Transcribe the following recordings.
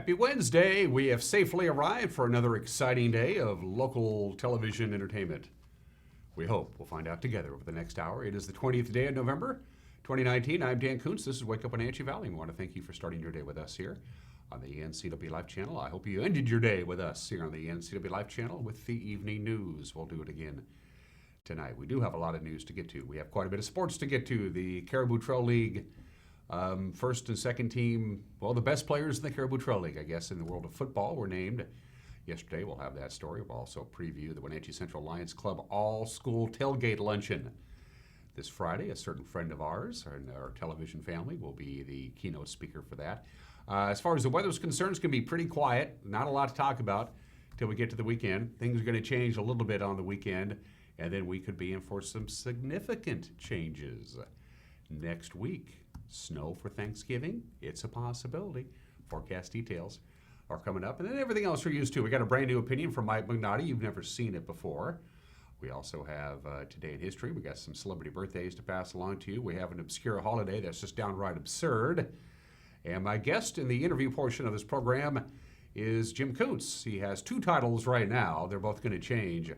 Happy Wednesday. We have safely arrived for another exciting day of local television entertainment. We hope we'll find out together over the next hour. It is the 20th day of November, 2019. I'm Dan Kuntz. This is Wake Up Wenatchee Valley. We want to thank you for starting your day with us here on the NCW Live channel. I hope you ended your day with us here on the NCW Live channel with the evening news. We'll do it again tonight. We do have a lot of news to get to. We have quite a bit of sports to get to. The Caribou Trail League first and second team, well, the best players in the Caribou Trail League, I guess, in the world of football were named yesterday. We'll have that story. We'll also preview the Wenatchee Central Lions Club all-school tailgate luncheon this Friday. A certain friend of ours in our television family will be the keynote speaker for that. As far as the weather's concerned, it's going to be pretty quiet. Not a lot to talk about until we get to the weekend. Things are going to change a little bit on the weekend, and then we could be in for some significant changes next week. Snow for Thanksgiving, it's a possibility. Forecast details are coming up. And then everything else we're used to. We got a brand new opinion from Mike McNaughty. You've never seen it before. We also have Today in History. We got some celebrity birthdays to pass along to you. We have an obscure holiday that's just downright absurd. And my guest in the interview portion of this program is Jim Kuntz. He has two titles right now. They're both going to change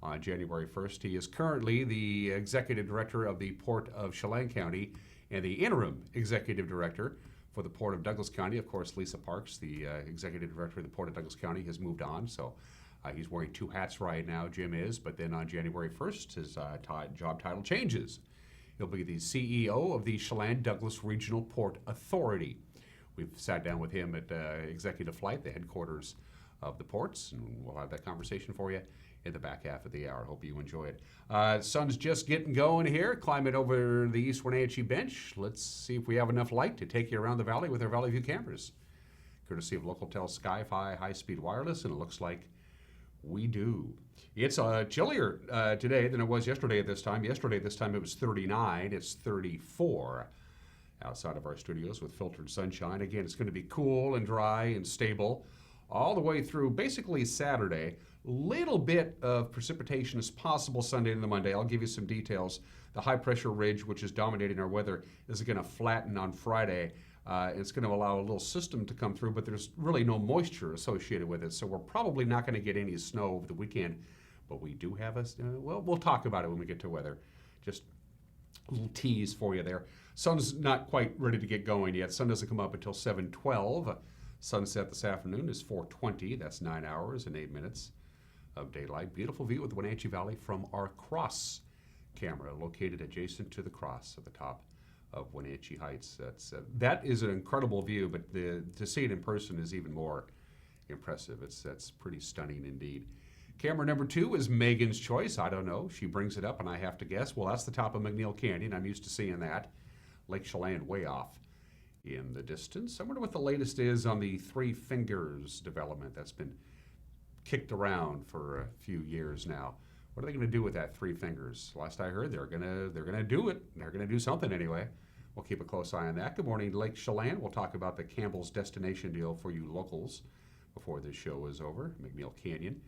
on January 1st. He is currently the executive director of the Port of Chelan County and the interim executive director for the Port of Douglas County. Of course, Lisa Parks, the executive director of the Port of Douglas County, has moved on, so he's wearing two hats right now, Jim is, but then on January 1st, his job title changes. He'll be the CEO of the Chelan-Douglas Regional Port Authority. We've sat down with him at Executive Flight, the headquarters of the ports, and we'll have that conversation for you in the back half of the hour. Hope you enjoy it. Sun's just getting going here. Climate over the East Wenatchee bench. Let's see if we have enough light to take you around the valley with our Valley View cameras. Courtesy of Localtel Sky-Fi high-speed wireless, and it looks like we do. It's chillier today than it was yesterday at this time. Yesterday at this time it was 39. It's 34 outside of our studios with filtered sunshine. Again, it's going to be cool and dry and stable all the way through basically Saturday. Little bit of precipitation is possible Sunday into Monday. I'll give you some details. The high pressure ridge, which is dominating our weather, is going to flatten on Friday. It's going to allow a little system to come through, but there's really no moisture associated with it. So we're probably not going to get any snow over the weekend. But we do have well, we'll talk about it when we get to weather. Just a little tease for you there. Sun's not quite ready to get going yet. Sun doesn't come up until 7:12. Sunset this afternoon is 4:20. That's 9 hours and 8 minutes of daylight. Beautiful view of the Wenatchee Valley from our cross camera located adjacent to the cross at the top of Wenatchee Heights. That is an incredible view, but to see it in person is even more impressive. That's pretty stunning indeed. Camera number 2 is Megan's choice. I don't know. She brings it up and I have to guess. Well, that's the top of McNeil Canyon. I'm used to seeing that. Lake Chelan way off in the distance. I wonder what the latest is on the Three Fingers development that's been kicked around for a few years now. What are they going to do with that Three Fingers? Last I heard, they're going to do it. They're going to do something anyway. We'll keep a close eye on that. Good morning, Lake Chelan. We'll talk about the Campbell's destination deal for you locals before this show is over. McNeil Canyon.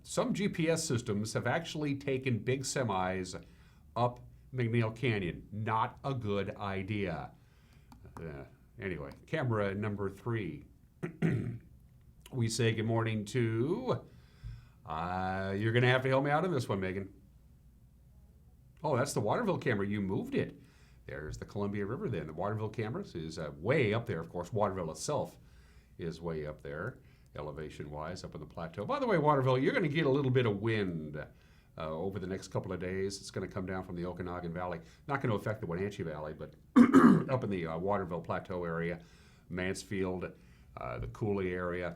Some GPS systems have actually taken big semis up McNeil Canyon. Not a good idea. Anyway, camera number 3. We say good morning to, you're going to have to help me out on this one, Megan. Oh, that's the Waterville camera. You moved it. There's the Columbia River then. The Waterville camera is way up there. Of course, Waterville itself is way up there, elevation-wise, up on the plateau. By the way, Waterville, you're going to get a little bit of wind over the next couple of days. It's going to come down from the Okanagan Valley. Not going to affect the Wenatchee Valley, but up in the Waterville Plateau area, Mansfield, the Cooley area,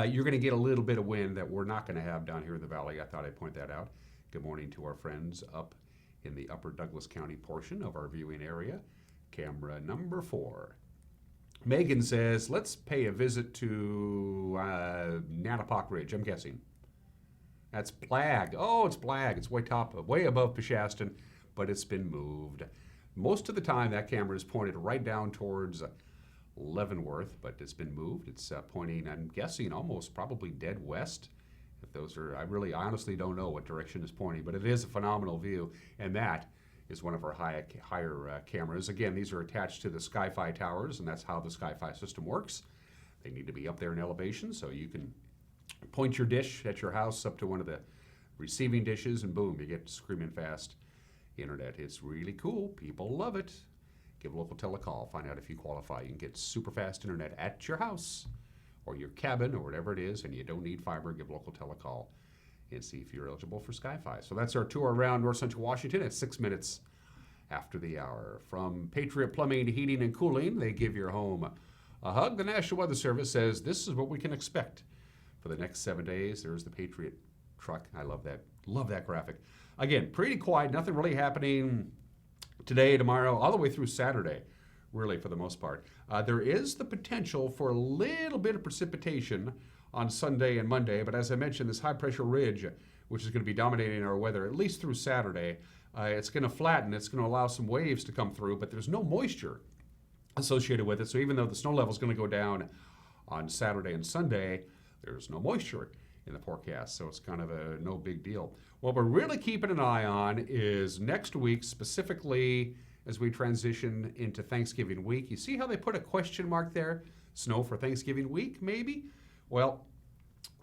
you're going to get a little bit of wind that we're not going to have down here in the valley. I thought I'd point that out. Good morning to our friends up in the upper Douglas County portion of our viewing area. Camera number 4. Megan says, let's pay a visit to Nanapoc Ridge, I'm guessing. That's Blag. Oh, it's Blag. It's way above Peshastin, but it's been moved. Most of the time, that camera is pointed right down towards Leavenworth, but it's been moved. It's pointing, I'm guessing, almost probably dead west. If those are, I honestly don't know what direction it's pointing, but it is a phenomenal view, and that is one of our higher cameras. Again, these are attached to the Sky-Fi towers, and that's how the Sky-Fi system works. They need to be up there in elevation, so you can point your dish at your house up to one of the receiving dishes, and boom, you get screaming fast internet. It's really cool. People love it. Give a local tel a call. Find out if you qualify. You can get super fast internet at your house or your cabin or whatever it is, and you don't need fiber. Give local tel a call and see if you're eligible for Sky-Fi. So that's our tour around North Central Washington at 6 minutes after the hour. From Patriot Plumbing, Heating, and Cooling, they give your home a hug. The National Weather Service says this is what we can expect for the next 7 days. There's the Patriot truck. I love that. Love that graphic. Again, pretty quiet. Nothing really happening today, tomorrow, all the way through Saturday, really, for the most part. There is the potential for a little bit of precipitation on Sunday and Monday, but as I mentioned, this high-pressure ridge, which is going to be dominating our weather, at least through Saturday, it's going to flatten. It's going to allow some waves to come through, but there's no moisture associated with it. So even though the snow level is going to go down on Saturday and Sunday, there's no moisture in the forecast, so it's kind of a no big deal. What we're really keeping an eye on is next week, specifically as we transition into Thanksgiving week. You see how they put a question mark there? Snow for Thanksgiving week, maybe? Well,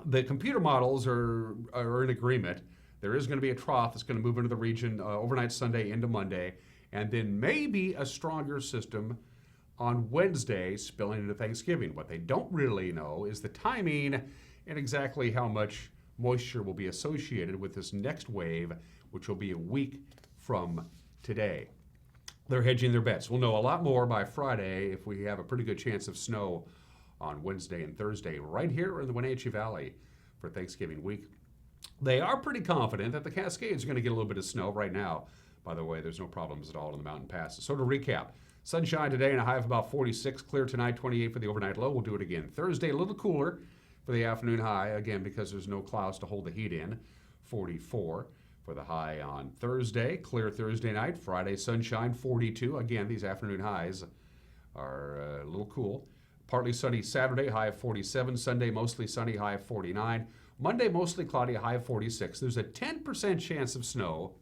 the computer models are in agreement. There is going to be a trough that's going to move into the region overnight Sunday into Monday, and then maybe a stronger system on Wednesday spilling into Thanksgiving. What they don't really know is the timing and exactly how much moisture will be associated with this next wave, which will be a week from today. They're hedging their bets. We'll know a lot more by Friday if we have a pretty good chance of snow on Wednesday and Thursday right here in the Wenatchee Valley for Thanksgiving week. They are pretty confident that the Cascades are going to get a little bit of snow right now. By the way, there's no problems at all in the mountain passes. So to recap, sunshine today and a high of about 46, clear tonight, 28 for the overnight low. We'll do it again. Thursday, a little cooler for the afternoon high, again, because there's no clouds to hold the heat in, 44 for the high on Thursday. Clear Thursday night, Friday, sunshine, 42. Again, these afternoon highs are a little cool. Partly sunny Saturday, high of 47. Sunday, mostly sunny, high of 49. Monday, mostly cloudy, high of 46. There's a 10% chance of snow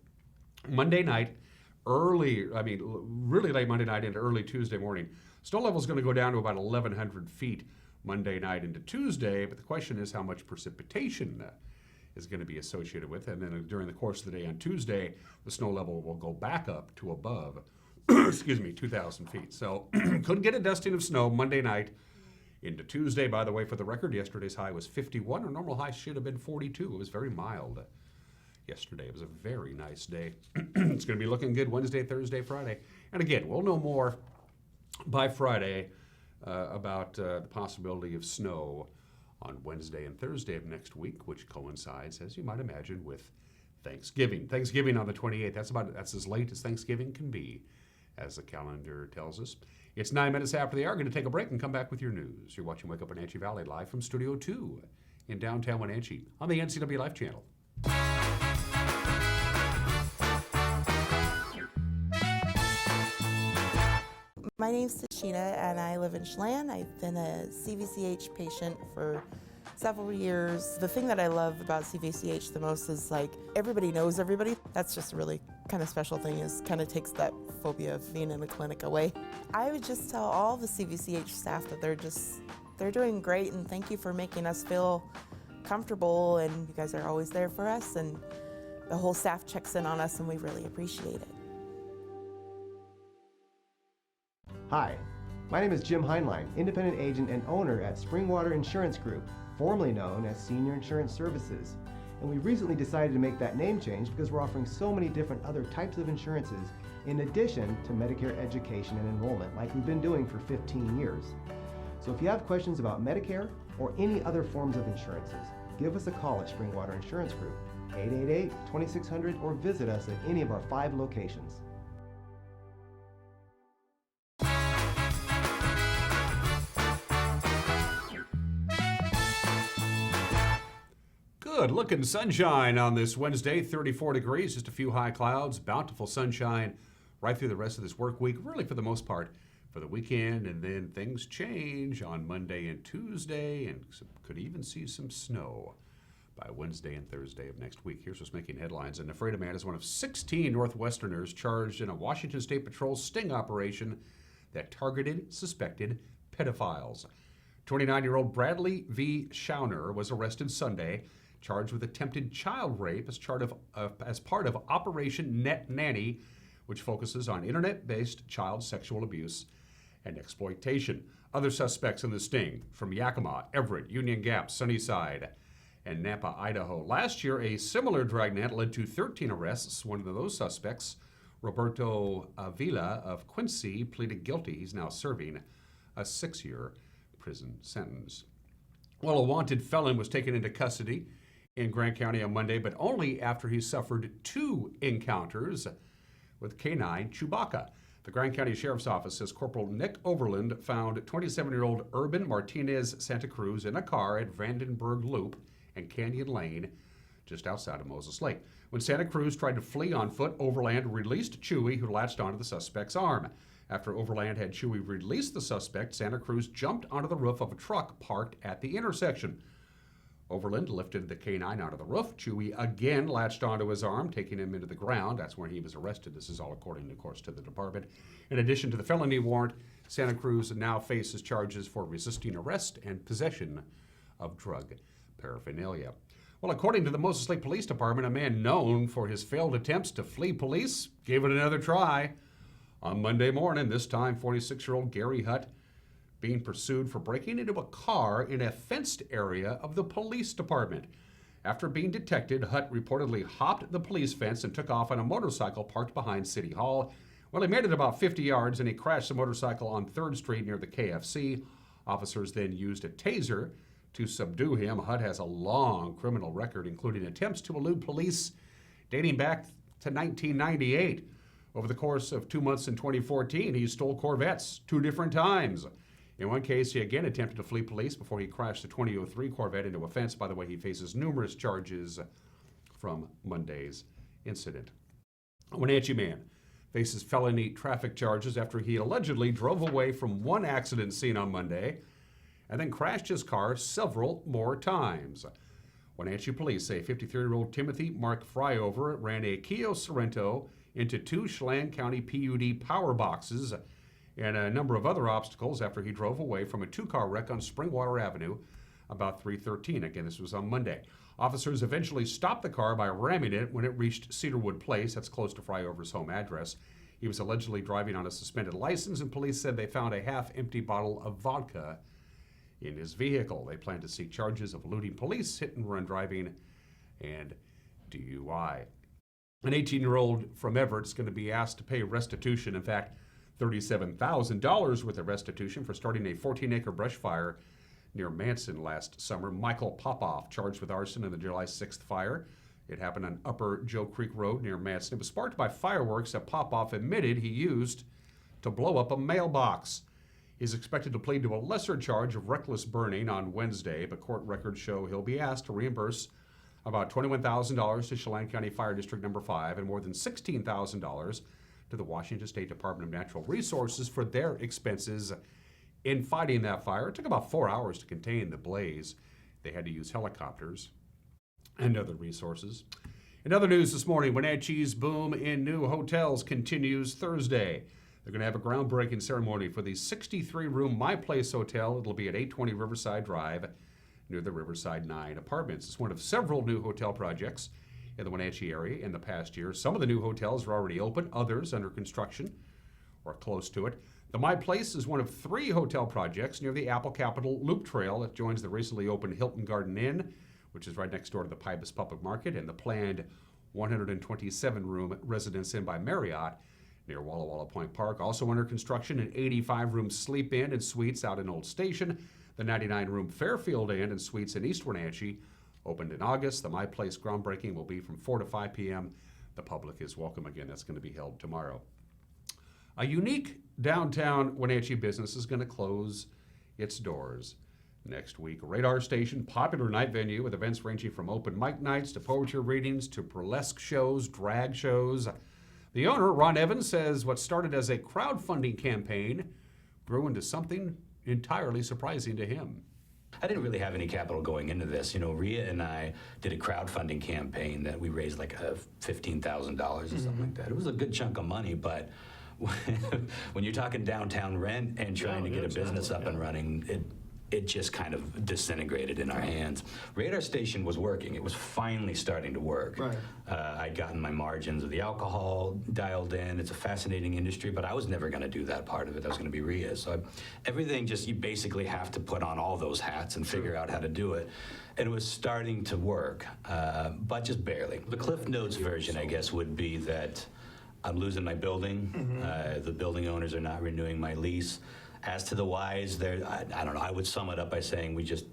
Monday night, really late Monday night into early Tuesday morning. Snow level is going to go down to about 1,100 feet Monday night into Tuesday, but the question is how much precipitation is going to be associated with. And then during the course of the day on Tuesday, the snow level will go back up to above 2,000 feet. So couldn't get a dusting of snow Monday night into Tuesday. By the way, for the record, yesterday's high was 51. Our normal high should have been 42. It was very mild yesterday. It was a very nice day. It's going to be looking good Wednesday, Thursday, Friday. And again, we'll know more by Friday about the possibility of snow on Wednesday and Thursday of next week, which coincides, as you might imagine, with Thanksgiving. Thanksgiving on the 28th. That's as late as Thanksgiving can be, as the calendar tells us. It's 9 minutes after the hour. We're going to take a break and come back with your news. You're watching Wake Up Wenatchee Valley live from Studio 2 in downtown Wenatchee on the NCW Life Channel. My name's Tashina and I live in Chelan. I've been a CVCH patient for several years. The thing that I love about CVCH the most is like everybody knows everybody. That's just a really kind of special thing, is kind of takes that phobia of being in the clinic away. I would just tell all the CVCH staff that they're doing great, and thank you for making us feel comfortable, and you guys are always there for us, and the whole staff checks in on us and we really appreciate it. Hi, my name is Jim Heinlein, independent agent and owner at Springwater Insurance Group, formerly known as Senior Insurance Services. And we recently decided to make that name change because we're offering so many different other types of insurances in addition to Medicare education and enrollment, like we've been doing for 15 years. So if you have questions about Medicare or any other forms of insurances, give us a call at Springwater Insurance Group, 888-2600, or visit us at any of our 5 locations. Good looking sunshine on this Wednesday, 34 degrees, just a few high clouds, bountiful sunshine right through the rest of this work week, really for the most part for the weekend, and then things change on Monday and Tuesday, and could even see some snow by Wednesday and Thursday of next week. Here's what's making headlines. An afraid man is one of 16 Northwesterners charged in a Washington State Patrol sting operation that targeted suspected pedophiles. 29-year-old Bradley V. Schauner was arrested Sunday, charged with attempted child rape as part of Operation Net Nanny, which focuses on internet-based child sexual abuse and exploitation. Other suspects in the sting from Yakima, Everett, Union Gap, Sunnyside, and Nampa, Idaho. Last year, a similar dragnet led to 13 arrests. One of those suspects, Roberto Avila of Quincy, pleaded guilty. He's now serving a 6-year prison sentence. Well, a wanted felon was taken into custody in Grant County on Monday, but only after he suffered 2 encounters with canine Chewbacca. The Grant County Sheriff's Office says Corporal Nick Overland found 27-year-old Urban Martinez Santa Cruz in a car at Vandenberg Loop and Canyon Lane, just outside of Moses Lake. When Santa Cruz tried to flee on foot, Overland released Chewy, who latched onto the suspect's arm. After Overland had Chewy release the suspect, Santa Cruz jumped onto the roof of a truck parked at the intersection. Overland lifted the canine onto the roof. Chewy again latched onto his arm, taking him into the ground. That's when he was arrested. This is all according, of course, to the department. In addition to the felony warrant, Santa Cruz now faces charges for resisting arrest and possession of drug paraphernalia. Well, according to the Moses Lake Police Department, a man known for his failed attempts to flee police gave it another try. On Monday morning, this time 46-year-old Gary Hutt being pursued for breaking into a car in a fenced area of the police department. After being detected, Hutt reportedly hopped the police fence and took off on a motorcycle parked behind City Hall. Well, he made it about 50 yards and he crashed the motorcycle on 3rd Street near the KFC. Officers then used a taser to subdue him. Hutt has a long criminal record, including attempts to elude police dating back to 1998. Over the course of 2 months in 2014, he stole Corvettes 2 different times. In one case, he again attempted to flee police before he crashed the 2003 Corvette into a fence. By the way, he faces numerous charges from Monday's incident. A Wenatchee man faces felony traffic charges after he allegedly drove away from one accident scene on Monday and then crashed his car several more times. Wenatchee police say 53-year-old Timothy Mark Fryover ran a Kia Sorento into 2 Chelan County PUD power boxes and a number of other obstacles after he drove away from a 2-car wreck on Springwater Avenue about 3:13. Again, this was on Monday. Officers eventually stopped the car by ramming it when it reached Cedarwood Place. That's close to Fryover's home address. He was allegedly driving on a suspended license, and police said they found a half-empty bottle of vodka in his vehicle. They plan to seek charges of eluding police, hit-and-run driving, and DUI. An 18-year-old from Everett is going to be asked to pay restitution. In fact, $37,000 worth of restitution for starting a 14-acre brush fire near Manson last summer. Michael Popoff, charged with arson in the July 6th fire. It happened on Upper Joe Creek Road near Manson. It was sparked by fireworks that Popoff admitted he used to blow up a mailbox. He's expected to plead to a lesser charge of reckless burning on Wednesday, but court records show he'll be asked to reimburse about $21,000 to Chelan County Fire District Number 5 and more than $16,000 to the Washington State Department of Natural Resources for their expenses in fighting that fire. It took about 4 hours to contain the blaze. They had to use helicopters and other resources. In other news this morning, Wenatchee's boom in new hotels continues Thursday. They're going to have a groundbreaking ceremony for the 63-room My Place Hotel. It'll be at 820 Riverside Drive near the Riverside 9 apartments. It's one of several new hotel projects in the Wenatchee area in the past year. Some of the new hotels are already open, others under construction or close to it. The My Place is one of 3 hotel projects near the Apple Capital Loop Trail that joins the recently opened Hilton Garden Inn, which is right next door to the Pybus Public Market, and the planned 127-room Residence Inn by Marriott near Walla Walla Point Park. Also under construction, an 85-room Sleep Inn and Suites out in Old Station. The 99-room Fairfield Inn and Suites in East Wenatchee opened in August. The My Place groundbreaking will be from 4 to 5 p.m. The public is welcome. Again, that's going to be held tomorrow. A unique downtown Wenatchee business is going to close its doors next week. Radar Station, popular night venue with events ranging from open mic nights to poetry readings to burlesque shows, drag shows. The owner, Ron Evans, says what started as a crowdfunding campaign grew into something entirely surprising to him. I didn't really have any capital going into this. You know, Rhea and I did a crowdfunding campaign that we raised like $15,000 or something like that. It was a good chunk of money, but when you're talking downtown rent and trying to get a business up and running, it just kind of disintegrated in our hands. Radar station was working. It was finally starting to work. Right. I'd gotten my margins of the alcohol dialed in. It's a fascinating industry, but I was never going to do that part of it. I was going to be RIA. So everything just, you basically have to put on all those hats and figure out how to do it. And it was starting to work, but just barely. The Cliff Notes version, I guess, would be that I'm losing my building. The building owners are not renewing my lease. As to the whys, I don't know, I would sum it up by saying we just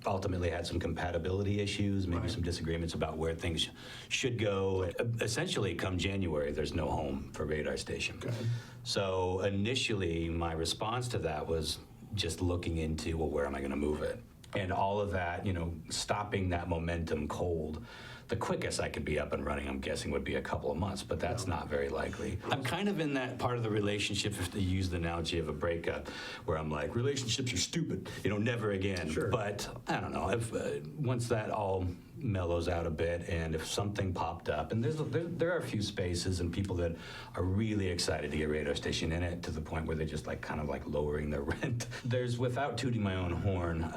ultimately had some compatibility issues, maybe some disagreements about where things should go. Essentially, come January, there's no home for Radar Station. Okay. So initially, my response to that was just looking into, well, where am I going to move it? And all of that, you know, stopping that momentum cold. The quickest I could be up and running, I'm guessing, would be a couple of months, but that's not very likely. I'm kind of in that part of the relationship, if to use the analogy of a breakup, where I'm like, relationships are stupid, you know, never again. Sure. But I don't know, if once that all mellows out a bit, and if something popped up, and there are a few spaces and people that are really excited to get Radar Station in it, to the point where they're just like kind of like lowering their rent. There's, without tooting my own horn,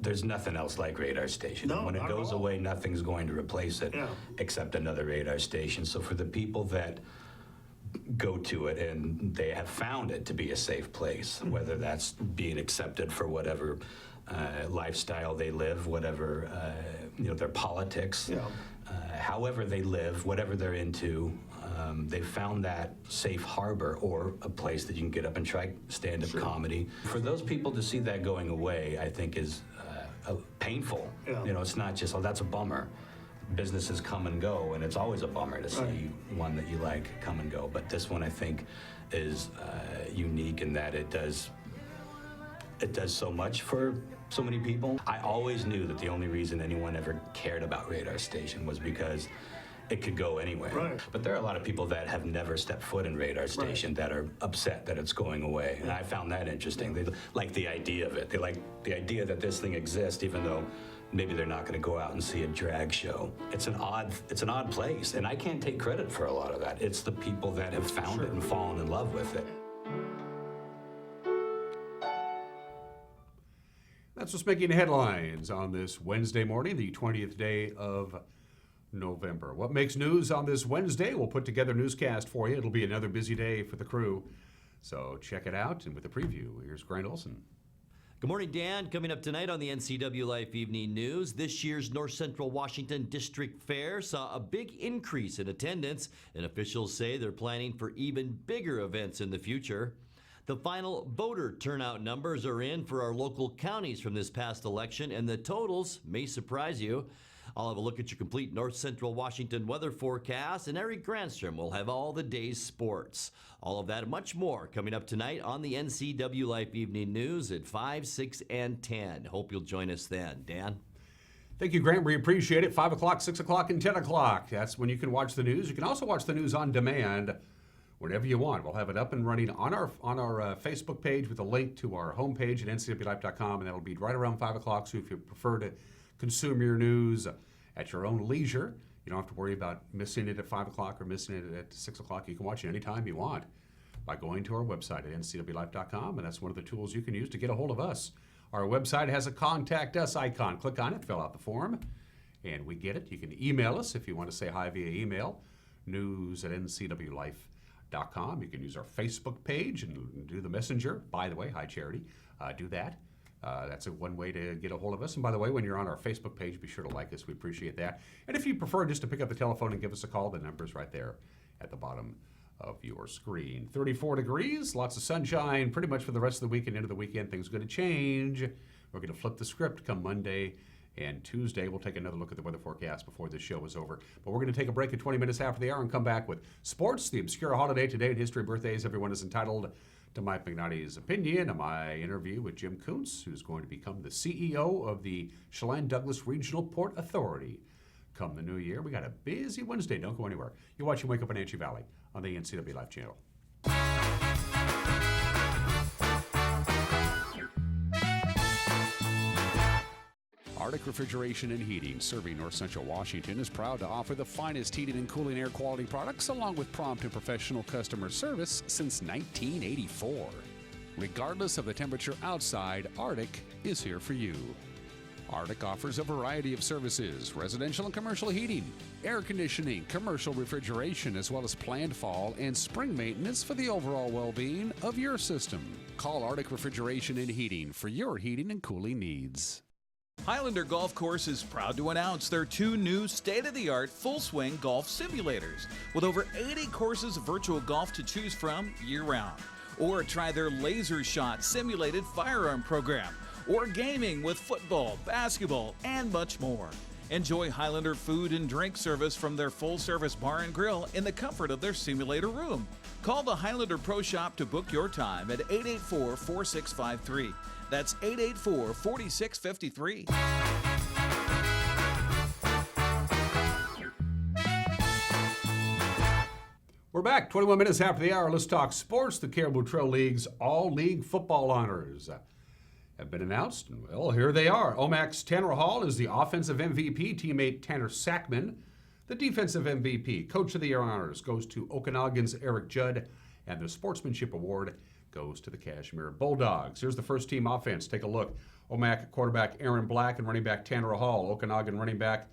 there's nothing else like Radar Station. No, And when it not at goes all. away, nothing's going to replace it, Yeah. except another Radar Station. So for the people that go to it and they have found it to be a safe place, whether that's being accepted for whatever lifestyle they live, whatever you know, their politics, Yeah. however they live, whatever they're into, they've found that safe harbor, or a place that you can get up and try stand-up comedy. For those people to see that going away, I think is painful. Yeah. You know, it's not just, oh, that's a bummer. Businesses come and go, and it's always a bummer to see one that you like come and go. But this one, I think, is unique in that it does so much for so many people. I always knew that the only reason anyone ever cared about Radar Station was because it could go anywhere. Right. But there are a lot of people that have never stepped foot in Radar Station that are upset that it's going away. And I found that interesting. They like the idea of it. They like the idea that this thing exists, even though maybe they're not going to go out and see a drag show. It's an odd place, and I can't take credit for a lot of that. It's the people that have found it and fallen in love with it. That's what's making headlines on this Wednesday morning, the 20th day of November. What makes news on this Wednesday? We'll put together a newscast for you. It'll be another busy day for the crew. So check it out. And with the preview, here's Grant Olson. Good morning, Dan. Coming up tonight on the NCW Life Evening News, this year's North Central Washington District Fair saw a big increase in attendance, and officials say they're planning for even bigger events in the future. The final voter turnout numbers are in for our local counties from this past election, and the totals may surprise you. I'll have a look at your complete North Central Washington weather forecast, and Eric Granstrom will have all the day's sports. All of that and much more coming up tonight on the NCW Life Evening News at 5, 6, and 10. Hope you'll join us then. Dan? Thank you, Grant. We appreciate it. 5 o'clock, 6 o'clock, and 10 o'clock. That's when you can watch the news. You can also watch the news on demand whenever you want. We'll have it up and running on our Facebook page with a link to our homepage at ncwlife.com, and that'll be right around 5 o'clock. So if you prefer to consume your news at your own leisure, you don't have to worry about missing it at 5 o'clock or missing it at 6 o'clock. You can watch it anytime you want by going to our website at ncwlife.com, and that's one of the tools you can use to get a hold of us. Our website has a Contact Us icon. Click on it, fill out the form, and we get it. You can email us if you want to say hi via email, news@ncwlife.com. You can use our Facebook page and do the messenger. By the way, hi Charity, do that. That's one way to get a hold of us. And by the way, when you're on our Facebook page, be sure to like us. We appreciate that. And if you prefer just to pick up the telephone and give us a call, the number's right there at the bottom of your screen. 34 degrees, lots of sunshine, pretty much for the rest of the week and into the weekend. Things are going to change. We're going to flip the script come Monday and Tuesday. We'll take another look at the weather forecast before this show is over. But we're going to take a break at 20 minutes after the hour and come back with sports, the obscure holiday today, and history, birthdays. Everyone is entitled to Mike McNally's opinion, and my interview with Jim Kuntz, who's going to become the CEO of the Chelan-Douglas Regional Port Authority come the new year. We got a busy Wednesday. Don't go anywhere. You're watching Wake Up Wenatchee Valley on the NCW Life channel. Arctic Refrigeration and Heating, serving North Central Washington, is proud to offer the finest heating and cooling air quality products along with prompt and professional customer service since 1984. Regardless of the temperature outside, Arctic is here for you. Arctic offers a variety of services: residential and commercial heating, air conditioning, commercial refrigeration, as well as planned fall and spring maintenance for the overall well-being of your system. Call Arctic Refrigeration and Heating for your heating and cooling needs. Highlander Golf Course is proud to announce their 2 new state-of-the-art full-swing golf simulators with over 80 courses of virtual golf to choose from year-round. Or try their Laser Shot simulated firearm program, or gaming with football, basketball, and much more. Enjoy Highlander food and drink service from their full-service bar and grill in the comfort of their simulator room. Call the Highlander Pro Shop to book your time at 884-4653. That's 884-4653. We're back, 21 minutes after the hour. Let's talk sports. The Caribou Trail League's all-league football honors have been announced. Well, here they are. Omac's Tanner Hall is the offensive MVP. Teammate Tanner Sackman, the defensive MVP. Coach of the Year honors goes to Okanagan's Eric Judd, and the Sportsmanship Award goes to the Kashmir Bulldogs. Here's the first team offense. Take a look. Omac quarterback Aaron Black and running back Tanner Hall. Okanagan running back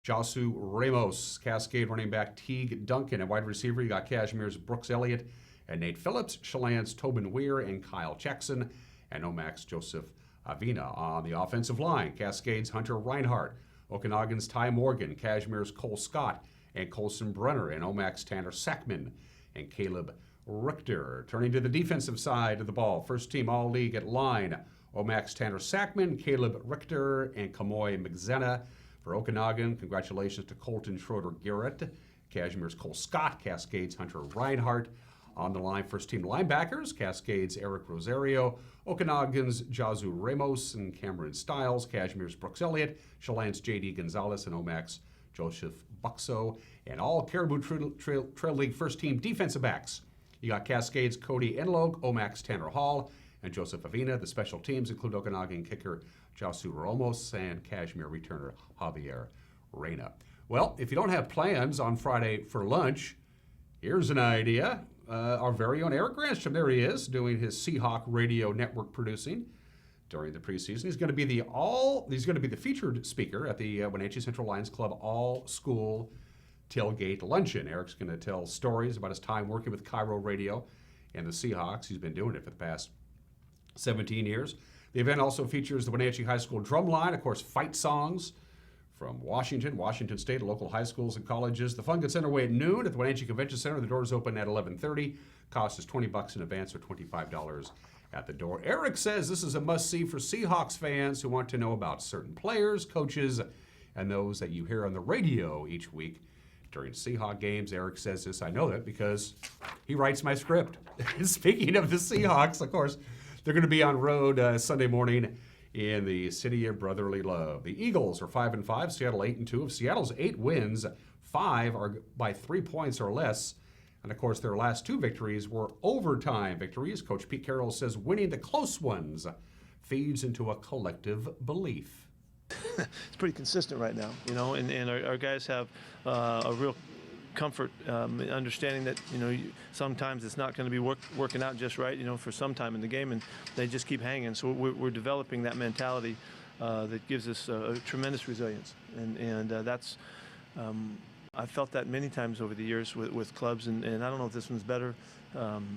Josu Ramos. Cascade running back Teague Duncan. At wide receiver, you got Kashmir's Brooks Elliott and Nate Phillips. Chelan's Tobin Weir and Kyle Jackson. And Omac's Joseph Avina. On the offensive line, Cascade's Hunter Reinhardt. Okanagan's Ty Morgan. Kashmir's Cole Scott and Colson Brunner. And Omac's Tanner Sackman and Caleb Richter. Turning to the defensive side of the ball, first team all-league at line, Omac's Tanner Sackman, Caleb Richter, and Kamoy McZenna. For Okanagan, congratulations to Colton Schroeder-Garrett, Kashmir's Cole Scott, Cascades Hunter Reinhardt. On the line, first team linebackers, Cascades Eric Rosario, Okanagan's Jazu Ramos and Cameron Stiles, Kashmir's Brooks Elliott, Chelan's J.D. Gonzalez, and Omac's Joseph Buxo. And all Caribou Trail League first team defensive backs. You got Cascades Cody Enlogue, Omac's Tanner Hall, and Joseph Avina. The special teams include Okanagan kicker Josu Ramos and Kashmir returner Javier Reyna. Well, if you don't have plans on Friday for lunch, here's an idea. Our very own Eric Granstrom, there he is, doing his Seahawk Radio Network producing during the preseason. He's going to be the featured speaker at the Wenatchee Central Lions Club all-school tailgate luncheon. Eric's going to tell stories about his time working with Cairo Radio and the Seahawks. He's been doing it for the past 17 years. The event also features the Wenatchee High School drumline, of course, fight songs from Washington State, local high schools and colleges. The fun gets underway at noon at the Wenatchee Convention Center. The doors open at 11:30. Cost is $20 in advance or $25 at the door. Eric says this is a must-see for Seahawks fans who want to know about certain players, coaches, and those that you hear on the radio each week during Seahawk games. Eric says this, I know that because he writes my script. Speaking of the Seahawks, of course, they're going to be on road Sunday morning in the city of brotherly love. The Eagles are 5-5, Seattle 8-2. Of Seattle's 8 wins, 5 are by 3 points or less. And of course, their last 2 victories were overtime victories. Coach Pete Carroll says winning the close ones feeds into a collective belief. It's pretty consistent right now, and our guys have a real comfort understanding that sometimes it's not going to be working out just right for some time in the game, and they just keep hanging. So we're developing that mentality that gives us a tremendous resilience, and that's I've felt that many times over the years with clubs, and I don't know if this one's better.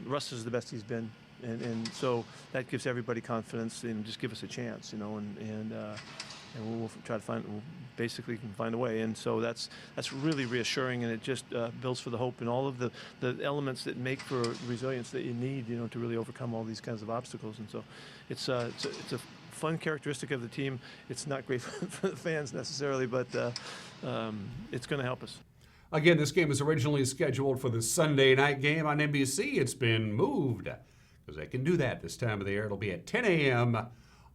Russ is the best he's been, and so that gives everybody confidence and just give us a chance, and we'll try to basically find a way. And so that's really reassuring, and it just builds for the hope and all of the elements that make for resilience that you need, to really overcome all these kinds of obstacles. And so it's a fun characteristic of the team. It's not great for the fans necessarily, but it's going to help us. Again, this game was originally scheduled for the Sunday night game on NBC. It's been moved because they can do that this time of the year. It'll be at 10 a.m.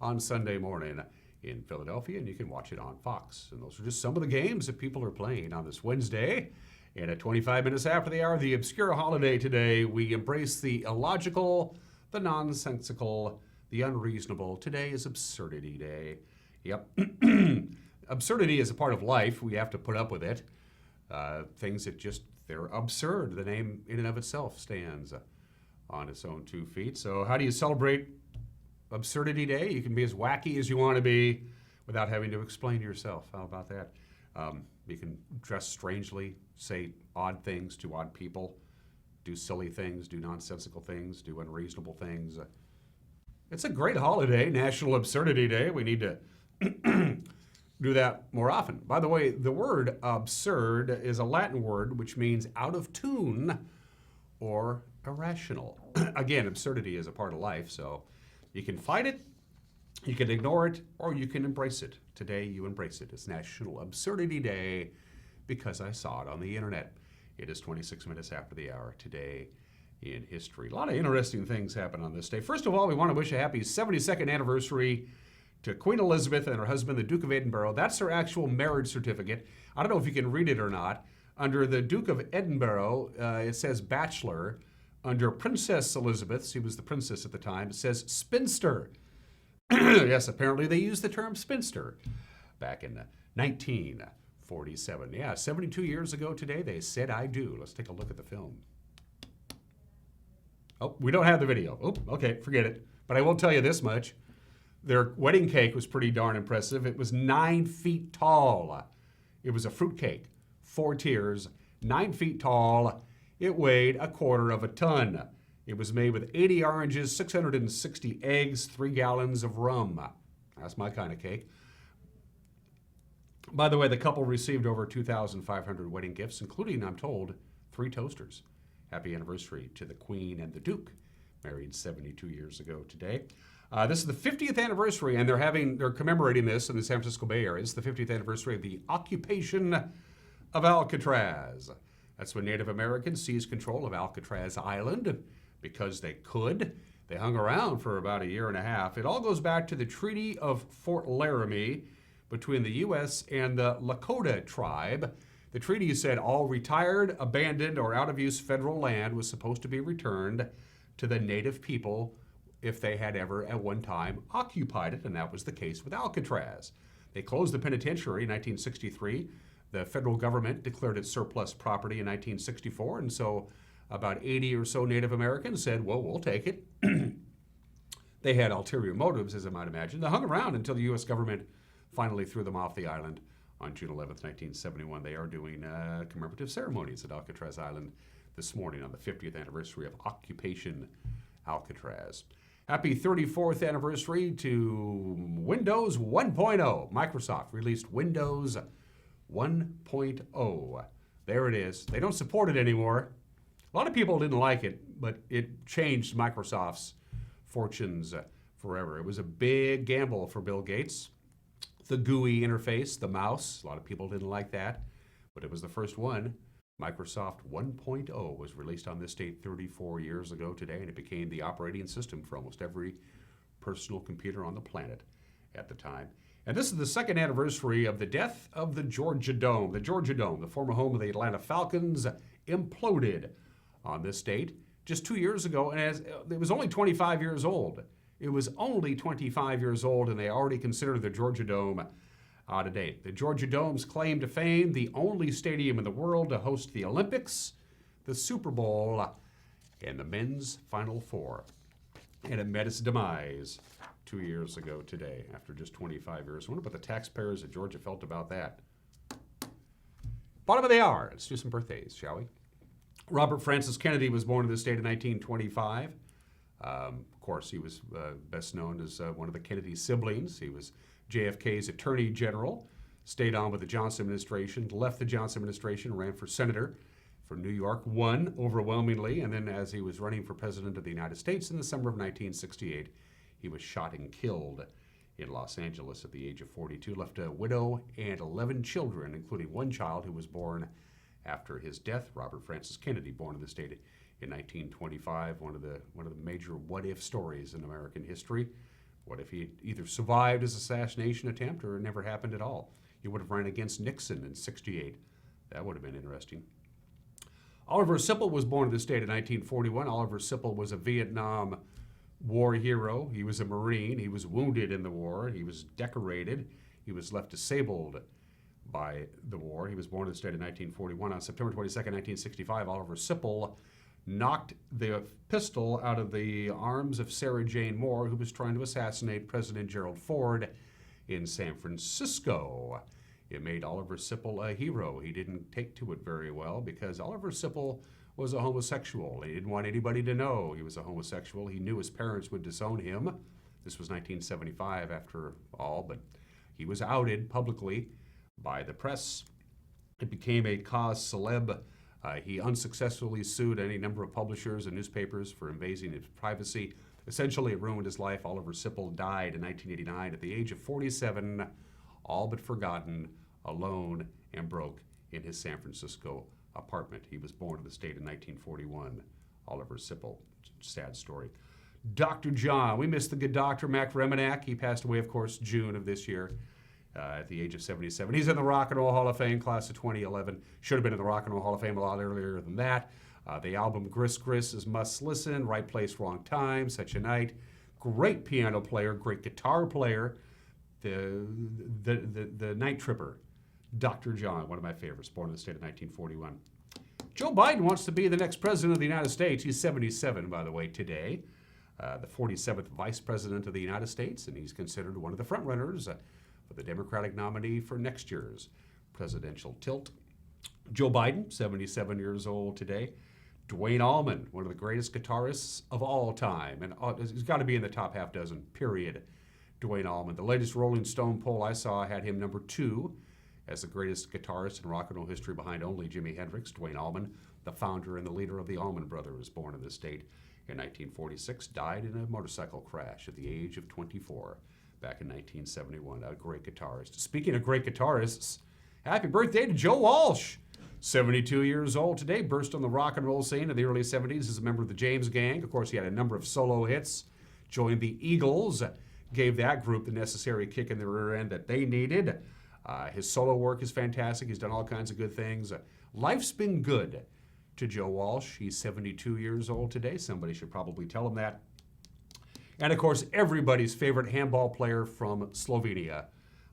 on Sunday morning in Philadelphia, and you can watch it on Fox. And those are just some of the games that people are playing on this Wednesday. And at 25 minutes after the hour, the obscure holiday today, we embrace the illogical, the nonsensical, the unreasonable. Today is Absurdity Day. Yep. Absurdity is a part of life. We have to put up with it. Things that they're absurd. The name in and of itself stands on its own 2 feet. So how do you celebrate Absurdity Day? You can be as wacky as you want to be without having to explain yourself. How about that? You can dress strangely, say odd things to odd people, do silly things, do nonsensical things, do unreasonable things. It's a great holiday, National Absurdity Day. We need to do that more often. By the way, the word absurd is a Latin word which means out of tune or irrational. Again, absurdity is a part of life, so you can fight it, you can ignore it, or you can embrace it. Today, you embrace it. It's National Absurdity Day because I saw it on the internet. It is 26 minutes after the hour today in history. A lot of interesting things happen on this day. First of all, we want to wish a happy 72nd anniversary to Queen Elizabeth and her husband, the Duke of Edinburgh. That's her actual marriage certificate. I don't know if you can read it or not. Under the Duke of Edinburgh, it says bachelor. Under Princess Elizabeth, she was the princess at the time, it says spinster. Yes, apparently they used the term spinster back in 1947. Yeah, 72 years ago today, they said I do. Let's take a look at the film. Oh, we don't have the video. Oh, okay, forget it. But I will tell you this much. Their wedding cake was pretty darn impressive. It was 9 feet tall. It was a fruit cake, 4 tiers, 9 feet tall. It weighed 1/4 ton. It was made with 80 oranges, 660 eggs, 3 gallons of rum. That's my kind of cake. By the way, the couple received over 2,500 wedding gifts, including, I'm told, 3 toasters. Happy anniversary to the Queen and the Duke, married 72 years ago today. This is the 50th anniversary, and they're commemorating this in the San Francisco Bay Area. It's the 50th anniversary of the occupation of Alcatraz. That's when Native Americans seized control of Alcatraz Island because they could. They hung around for about 1.5 years. It all goes back to the Treaty of Fort Laramie between the U.S. and the Lakota tribe. The treaty said all retired, abandoned, or out-of-use federal land was supposed to be returned to the native people if they had ever at one time occupied it, and that was the case with Alcatraz. They closed the penitentiary in 1963. The federal government declared it surplus property in 1964, and so about 80 or so Native Americans said, well, we'll take it. They had ulterior motives, as I might imagine. They hung around until the U.S. government finally threw them off the island on June 11th, 1971. They are doing commemorative ceremonies at Alcatraz Island this morning on the 50th anniversary of Occupation Alcatraz. Happy 34th anniversary to Windows 1.0. Microsoft released Windows 1.0. There it is. They don't support it anymore. A lot of people didn't like it, but it changed Microsoft's fortunes forever. It was a big gamble for Bill Gates. The GUI interface, the mouse, a lot of people didn't like that, but it was the first one. Microsoft 1.0 was released on this date 34 years ago today, and it became the operating system for almost every personal computer on the planet at the time. And this is the second anniversary of the death of the Georgia Dome. The Georgia Dome, the former home of the Atlanta Falcons, imploded on this date just 2 years ago, and it was only 25 years old. It was only 25 years old, and they already considered the Georgia Dome out of date. The Georgia Dome's claim to fame, the only stadium in the world to host the Olympics, the Super Bowl, and the men's Final Four. And it met its demise 2 years ago today, after just 25 years. I wonder what the taxpayers of Georgia felt about that. Bottom of the hour. Let's do some birthdays, shall we? Robert Francis Kennedy was born in this state in 1925. Of course, he was best known as one of the Kennedy siblings. He was JFK's Attorney General, stayed on with the Johnson administration, left the Johnson administration, ran for senator for New York, won overwhelmingly, and then as he was running for president of the United States in the summer of 1968, he was shot and killed in Los Angeles at the age of 42, left a widow and 11 children, including one child who was born after his death, Robert Francis Kennedy, born in the state in 1925, one of the major what-if stories in American history. What if he either survived his assassination attempt or it never happened at all? He would have run against Nixon in '68. That would have been interesting. Oliver Sipple was born in the state in 1941. Oliver Sipple was a Vietnam War hero. He was a Marine. He was wounded in the war. He was decorated. He was left disabled by the war. He was born in the state in 1941. On September 22nd, 1965, Oliver Sipple knocked the pistol out of the arms of Sarah Jane Moore, who was trying to assassinate President Gerald Ford in San Francisco. It made Oliver Sipple a hero. He didn't take to it very well because Oliver Sipple was a homosexual. He didn't want anybody to know he was a homosexual. He knew his parents would disown him. This was 1975 after all, but he was outed publicly by the press. It became a cause célèbre. He unsuccessfully sued any number of publishers and newspapers for invading his privacy. Essentially, it ruined his life. Oliver Sipple died in 1989 at the age of 47, all but forgotten, alone and broke in his San Francisco apartment. He was born in the state in 1941. Oliver Sipple, sad story. Dr. John, we miss the good doctor, Mac Remenack. He passed away, of course, June of this year at the age of 77. He's in the Rock and Roll Hall of Fame, class of 2011. Should have been in the Rock and Roll Hall of Fame a lot earlier than that. The album Gris Gris is must listen, Right Place, Wrong Time, Such a Night. Great piano player, great guitar player. The Night Tripper, Dr. John, one of my favorites, born in the state of 1941. Joe Biden wants to be the next president of the United States. He's 77, by the way, today. The 47th Vice President of the United States, and he's considered one of the frontrunners for the Democratic nominee for next year's presidential tilt. Joe Biden, 77 years old today. Duane Allman, one of the greatest guitarists of all time, and he's got to be in the top half dozen, period. Duane Allman. The latest Rolling Stone poll I saw had him number 2 as the greatest guitarist in rock and roll history, behind only Jimi Hendrix. Duane Allman, the founder and the leader of the Allman Brothers, born in this state in 1946, died in a motorcycle crash at the age of 24 back in 1971. A great guitarist. Speaking of great guitarists, happy birthday to Joe Walsh. 72 years old today, burst on the rock and roll scene in the early 70s as a member of the James Gang. Of course, he had a number of solo hits, joined the Eagles, gave that group the necessary kick in the rear end that they needed. His solo work is fantastic. He's done all kinds of good things. Life's been good to Joe Walsh. He's 72 years old today. Somebody should probably tell him that. And of course, everybody's favorite handball player from Slovenia.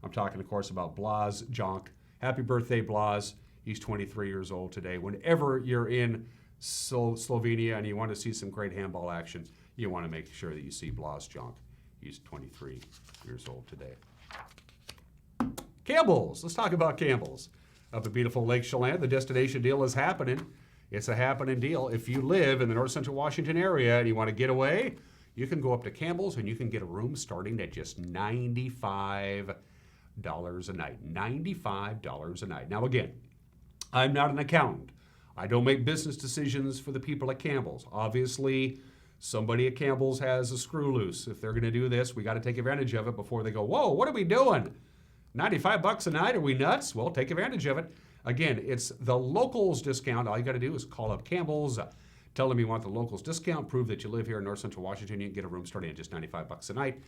I'm talking, of course, about Blaž Jonk. Happy birthday, Blaž. He's 23 years old today. Whenever you're in Slovenia and you want to see some great handball action, you want to make sure that you see Blaž Jonk. He's 23 years old today. Campbell's. Let's talk about Campbell's. Up at beautiful Lake Chelan, the destination deal is happening. It's a happening deal. If you live in the North Central Washington area and you want to get away, you can go up to Campbell's and you can get a room starting at just $95 a night. $95 a night. Now again, I'm not an accountant. I don't make business decisions for the people at Campbell's. Obviously, somebody at Campbell's has a screw loose. If they're going to do this, we got to take advantage of it before they go, whoa, what are we doing? $95 a night? Are we nuts? Well, take advantage of it. Again, it's the locals discount. All you got to do is call up Campbell's, tell them you want the locals discount, prove that you live here in North Central Washington. You can get a room starting at just $95 a night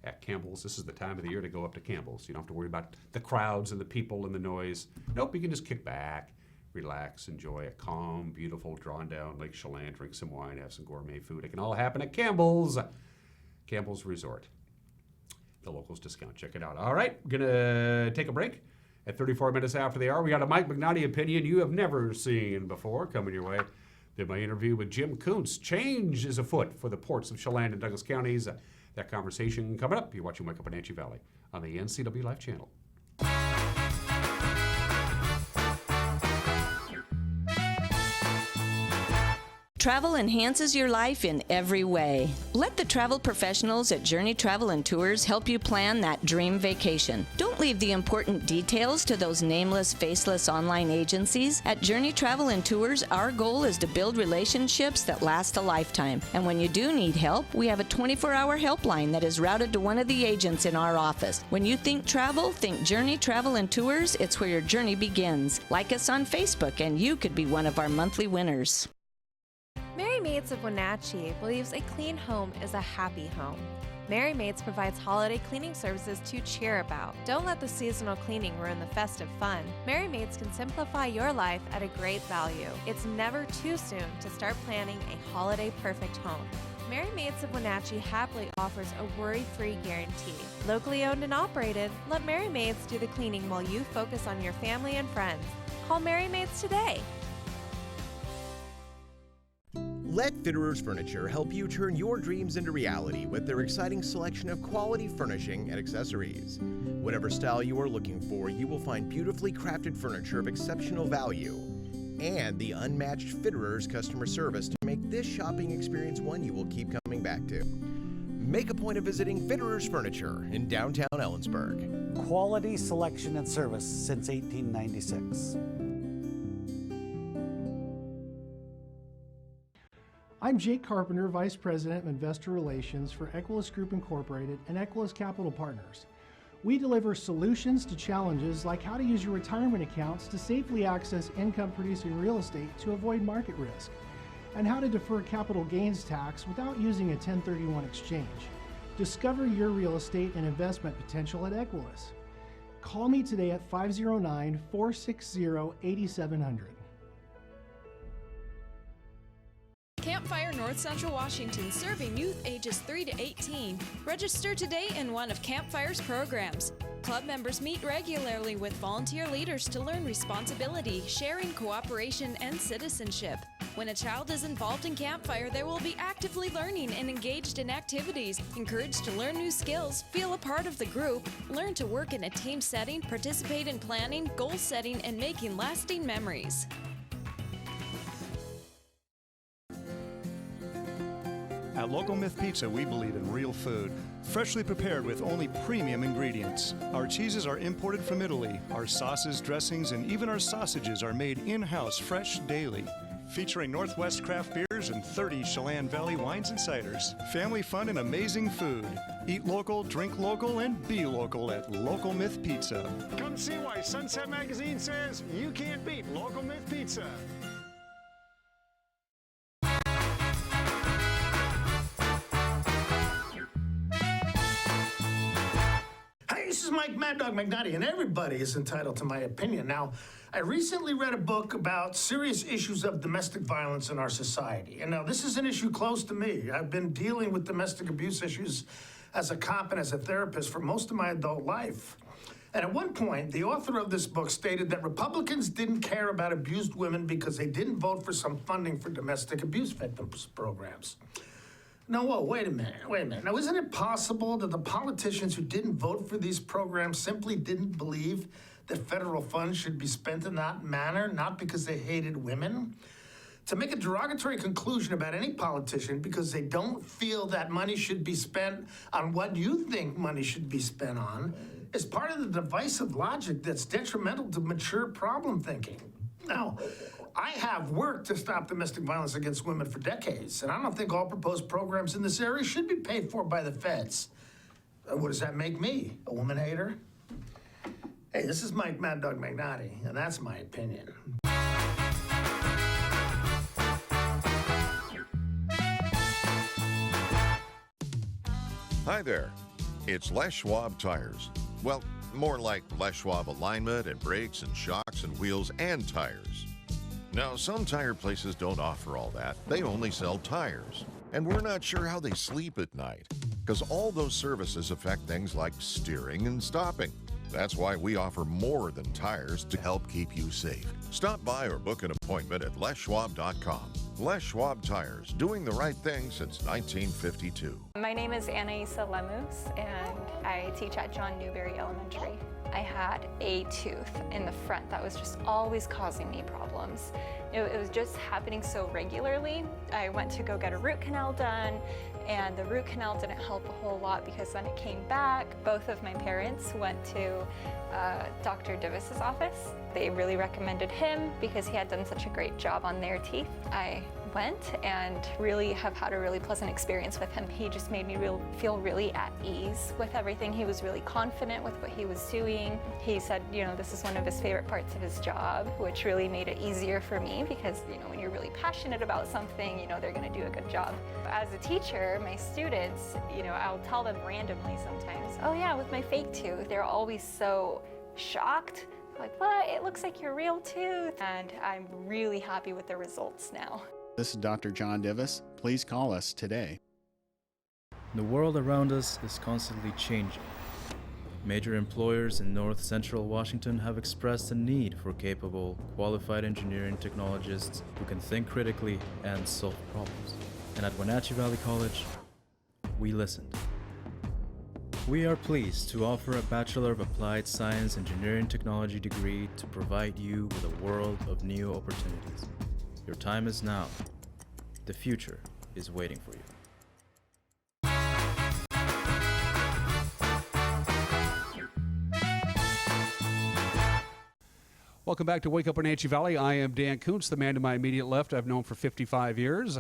at Campbell's. This is the time of the year to go up to Campbell's. You don't have to worry about the crowds and the people and the noise. Nope, you can just kick back, relax, enjoy a calm, beautiful, drawn down Lake Chelan, drink some wine, have some gourmet food. It can all happen at Campbell's. Campbell's Resort. The locals discount. Check it out. All right, we're gonna take a break. At 34 minutes after the hour, we got a Mike McNulty opinion you have never seen before coming your way. Did my interview with Jim Kuntz. Change is afoot for the ports of Chelan and Douglas counties. That conversation coming up. You're watching Wake Up Wenatchee Valley on the NCW Life channel. Travel enhances your life in every way. Let the travel professionals at Journey Travel and Tours help you plan that dream vacation. Don't leave the important details to those nameless, faceless online agencies. At Journey Travel and Tours, our goal is to build relationships that last a lifetime. And when you do need help, we have a 24-hour helpline that is routed to one of the agents in our office. When you think travel, think Journey Travel and Tours. It's where your journey begins. Like us on Facebook, and you could be one of our monthly winners. Mary Mates of Wenatchee believes a clean home is a happy home. Mary Mates provides holiday cleaning services to cheer about. Don't let the seasonal cleaning ruin the festive fun. Mary Mates can simplify your life at a great value. It's never too soon to start planning a holiday perfect home. Mary Mates of Wenatchee happily offers a worry-free guarantee. Locally owned and operated, let Mary Mates do the cleaning while you focus on your family and friends. Call Mary Mates today. Let Fitterers Furniture help you turn your dreams into reality with their exciting selection of quality furnishing and accessories. Whatever style you are looking for, you will find beautifully crafted furniture of exceptional value and the unmatched Fitterers customer service to make this shopping experience one you will keep coming back to. Make a point of visiting Fitterers Furniture in downtown Ellensburg. Quality selection and service since 1896. I'm Jake Carpenter, Vice President of Investor Relations for Equilus Group Incorporated and Equilus Capital Partners. We deliver solutions to challenges like how to use your retirement accounts to safely access income-producing real estate to avoid market risk, and how to defer capital gains tax without using a 1031 exchange. Discover your real estate and investment potential at Equilus. Call me today at 509-460-8700. Campfire North Central Washington, serving youth ages 3 to 18. Register today in one of Campfire's programs. Club members meet regularly with volunteer leaders to learn responsibility, sharing, cooperation, and citizenship. When a child is involved in Campfire, they will be actively learning and engaged in activities, encouraged to learn new skills, feel a part of the group, learn to work in a team setting, participate in planning, goal setting, and making lasting memories. At Local Myth Pizza, we believe in real food, freshly prepared with only premium ingredients. Our cheeses are imported from Italy. Our sauces, dressings, and even our sausages are made in-house fresh daily. Featuring Northwest craft beers and 30 Chelan Valley wines and ciders. Family fun and amazing food. Eat local, drink local, and be local at Local Myth Pizza. Come see why Sunset Magazine says you can't beat Local Myth Pizza. This is Mike Mad Dog McNutty, and everybody is entitled to my opinion. Now, I recently read a book about serious issues of domestic violence in our society. And now, this is an issue close to me. I've been dealing with domestic abuse issues as a cop and as a therapist for most of my adult life. And at one point, the author of this book stated that Republicans didn't care about abused women because they didn't vote for some funding for domestic abuse victims programs. No, whoa, wait a minute. Now, isn't it possible that the politicians who didn't vote for these programs simply didn't believe that federal funds should be spent in that manner, not because they hated women? To make a derogatory conclusion about any politician because they don't feel that money should be spent on what you think money should be spent on is part of the divisive logic that's detrimental to mature problem thinking. Now, I have worked to stop domestic violence against women for decades, and I don't think all proposed programs in this area should be paid for by the feds. What does that make me, a woman hater? Hey, this is Mike Mad Dog McNutty, and that's my opinion. Hi there, it's Les Schwab Tires. Well, more like Les Schwab alignment and brakes and shocks and wheels and tires. Now, some tire places don't offer all that. They only sell tires. And we're not sure how they sleep at night, because all those services affect things like steering and stopping. That's why we offer more than tires to help keep you safe. Stop by or book an appointment at leschwab.com. Les Schwab Tires, doing the right thing since 1952. My name is Anaisa Lemus, and I teach at John Newberry Elementary. I had a tooth in the front that was just always causing me problems. It was just happening so regularly. I went to go get a root canal done, and the root canal didn't help a whole lot because then it came back. Both of my parents went to Dr. Davis's office. They really recommended him because he had done such a great job on their teeth. I went and really have had a really pleasant experience with him. He just made me feel really at ease with everything. He was really confident with what he was doing. He said, this is one of his favorite parts of his job, which really made it easier for me because, when you're really passionate about something, they're gonna do a good job. As a teacher, my students, I'll tell them randomly sometimes, oh yeah, with my fake tooth, they're always so shocked. Like, what? It looks like your real tooth. And I'm really happy with the results now. This is Dr. John Davis. Please call us today. The world around us is constantly changing. Major employers in North Central Washington have expressed a need for capable, qualified engineering technologists who can think critically and solve problems. And at Wenatchee Valley College, we listened. We are pleased to offer a Bachelor of Applied Science Engineering Technology degree to provide you with a world of new opportunities. Your time is now. The future is waiting for you. Welcome back to Wake Up Wenatchee Valley. I am Dan Kuntz, the man to my immediate left I've known for 55 years.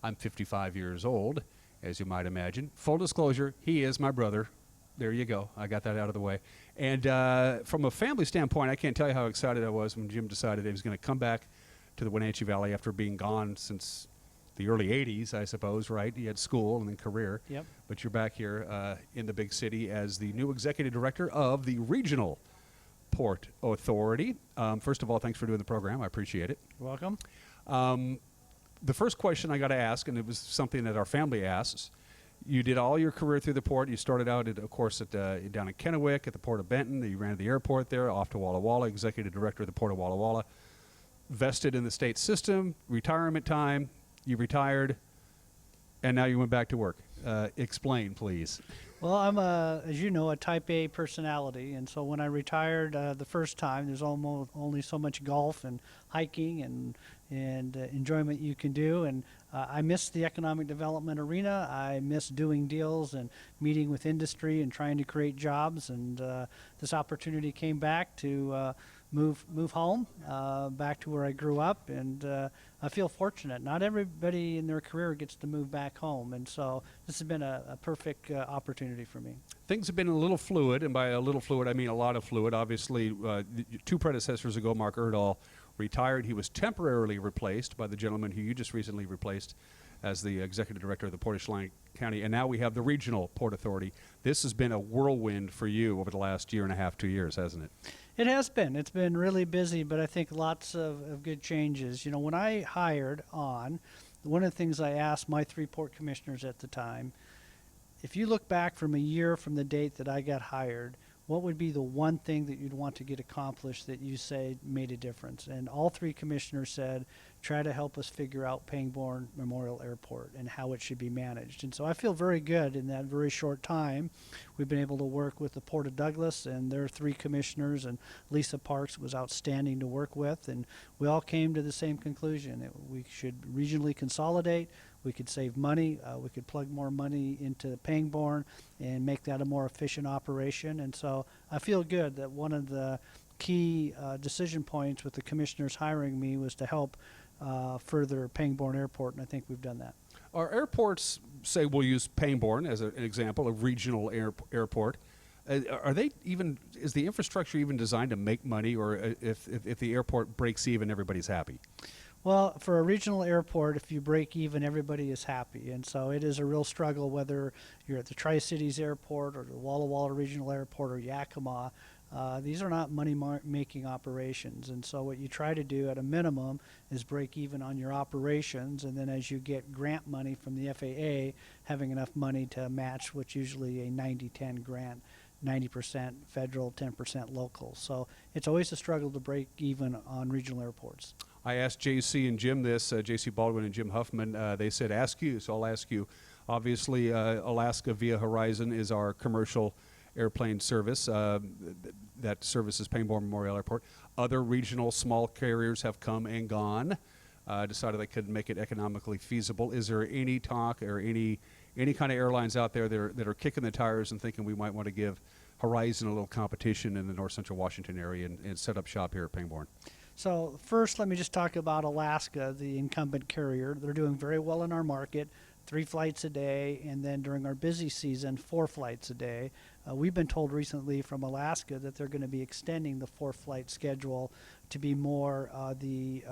I'm 55 years old, as you might imagine. Full disclosure, he is my brother. There you go. I got that out of the way. And from a family standpoint, I can't tell you how excited I was when Jim decided he was going to come back to the Wenatchee Valley after being gone since the early 80s, I suppose, right? He had school and then career. Yep. But you're back here in the big city as the new executive director of the Regional Port Authority. First of all, thanks for doing the program. I appreciate it. You're welcome. The first question I got to ask, and it was something that our family asks, you did all your career through the port. You started out, of course, down in Kennewick at the Port of Benton. You ran the airport there, off to Walla Walla, executive director of the Port of Walla Walla. Vested in the state system, retirement time, you retired, and now you went back to work. Explain, please. Well, I'm, as you know, a type A personality, and so when I retired the first time, there's almost only so much golf and hiking and enjoyment you can do, and I miss the economic development arena. I miss doing deals and meeting with industry and trying to create jobs, and this opportunity came back to move home, back to where I grew up, and I feel fortunate. Not everybody in their career gets to move back home, and so this has been a perfect opportunity for me. Things have been a little fluid, and by a little fluid, I mean a lot of fluid. Obviously, two predecessors ago, Mark Erdahl retired. He was temporarily replaced by the gentleman who you just recently replaced as the executive director of the Port of Chelan County, and now we have the Regional Port Authority. This has been a whirlwind for you over the last year and a half, 2 years, hasn't it? It has been. It's been really busy, but I think lots of good changes. You know, when I hired on, one of the things I asked my 3 port commissioners at the time, if you look back from a year from the date that I got hired, what would be the one thing that you'd want to get accomplished that you say made a difference? And all 3 commissioners said, try to help us figure out Pangbourne Memorial Airport and how it should be managed. And so I feel very good in that very short time. We've been able to work with the Port of Douglas and their 3 commissioners, and Lisa Parks was outstanding to work with, and we all came to the same conclusion. We should regionally consolidate. We could save money. We could plug more money into Pangbourne and make that a more efficient operation. And so I feel good that one of the key decision points with the commissioners hiring me was to help further Pangbourne Airport, and I think we've done that. Our airports, say we'll use Pangbourne as an example, a regional airport. Are they even? Is the infrastructure even designed to make money, or if the airport breaks even, everybody's happy? Well, for a regional airport, if you break even, everybody is happy. And so it is a real struggle whether you're at the Tri-Cities Airport or the Walla Walla Regional Airport or Yakima. These are not money-making operations. And so what you try to do at a minimum is break even on your operations. And then as you get grant money from the FAA, having enough money to match what's usually a 90-10 grant. 90% federal, 10% local. So it's always a struggle to break even on regional airports. I asked JC and Jim this, JC Baldwin and Jim Huffman. They said, ask you, so I'll ask you. Obviously, Alaska via Horizon is our commercial airplane service that services Pangbourne Memorial Airport. Other regional small carriers have come and gone, decided they couldn't make it economically feasible. Is there any talk or any kind of airlines out there that are kicking the tires and thinking we might want to give Horizon a little competition in the north central Washington area and set up shop here at Pangbourne? So first, let me just talk about Alaska, the incumbent carrier. They're doing very well in our market, 3 flights a day, and then during our busy season, 4 flights a day. We've been told recently from Alaska that they're going to be extending the 4-flight schedule to be more the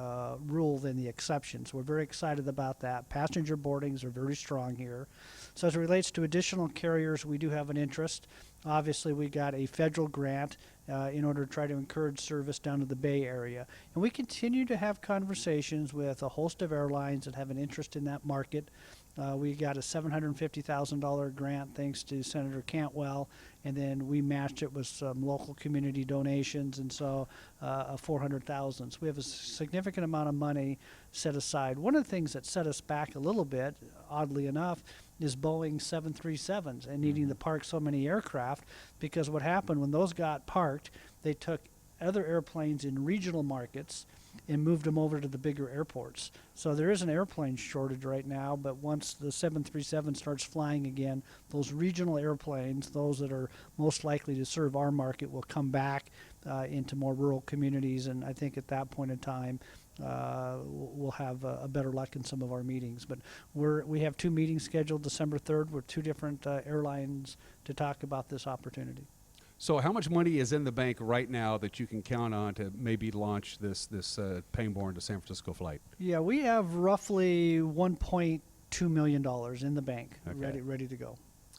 rule than the exception. So we're very excited about that. Passenger boardings are very strong here. So as it relates to additional carriers, we do have an interest. Obviously, we got a federal grant in order to try to encourage service down to the Bay Area. And we continue to have conversations with a host of airlines that have an interest in that market. We got a $750,000 grant thanks to Senator Cantwell, and then we matched it with some local community donations, and so $400,000. So we have a significant amount of money set aside. One of the things that set us back a little bit, oddly enough, is Boeing 737s and needing to park so many aircraft, because what happened when those got parked, they took other airplanes in regional markets and moved them over to the bigger airports. So there is an airplane shortage right now, but once the 737 starts flying again, those regional airplanes, those that are most likely to serve our market, will come back into more rural communities, and I think at that point in time we'll have a better luck in some of our meetings. But we have 2 meetings scheduled December 3rd with 2 different airlines to talk about this opportunity. So how much money is in the bank right now that you can count on to maybe launch this Pangborn to San Francisco flight? Yeah, we have roughly $1.2 million in the bank, Okay. ready to go.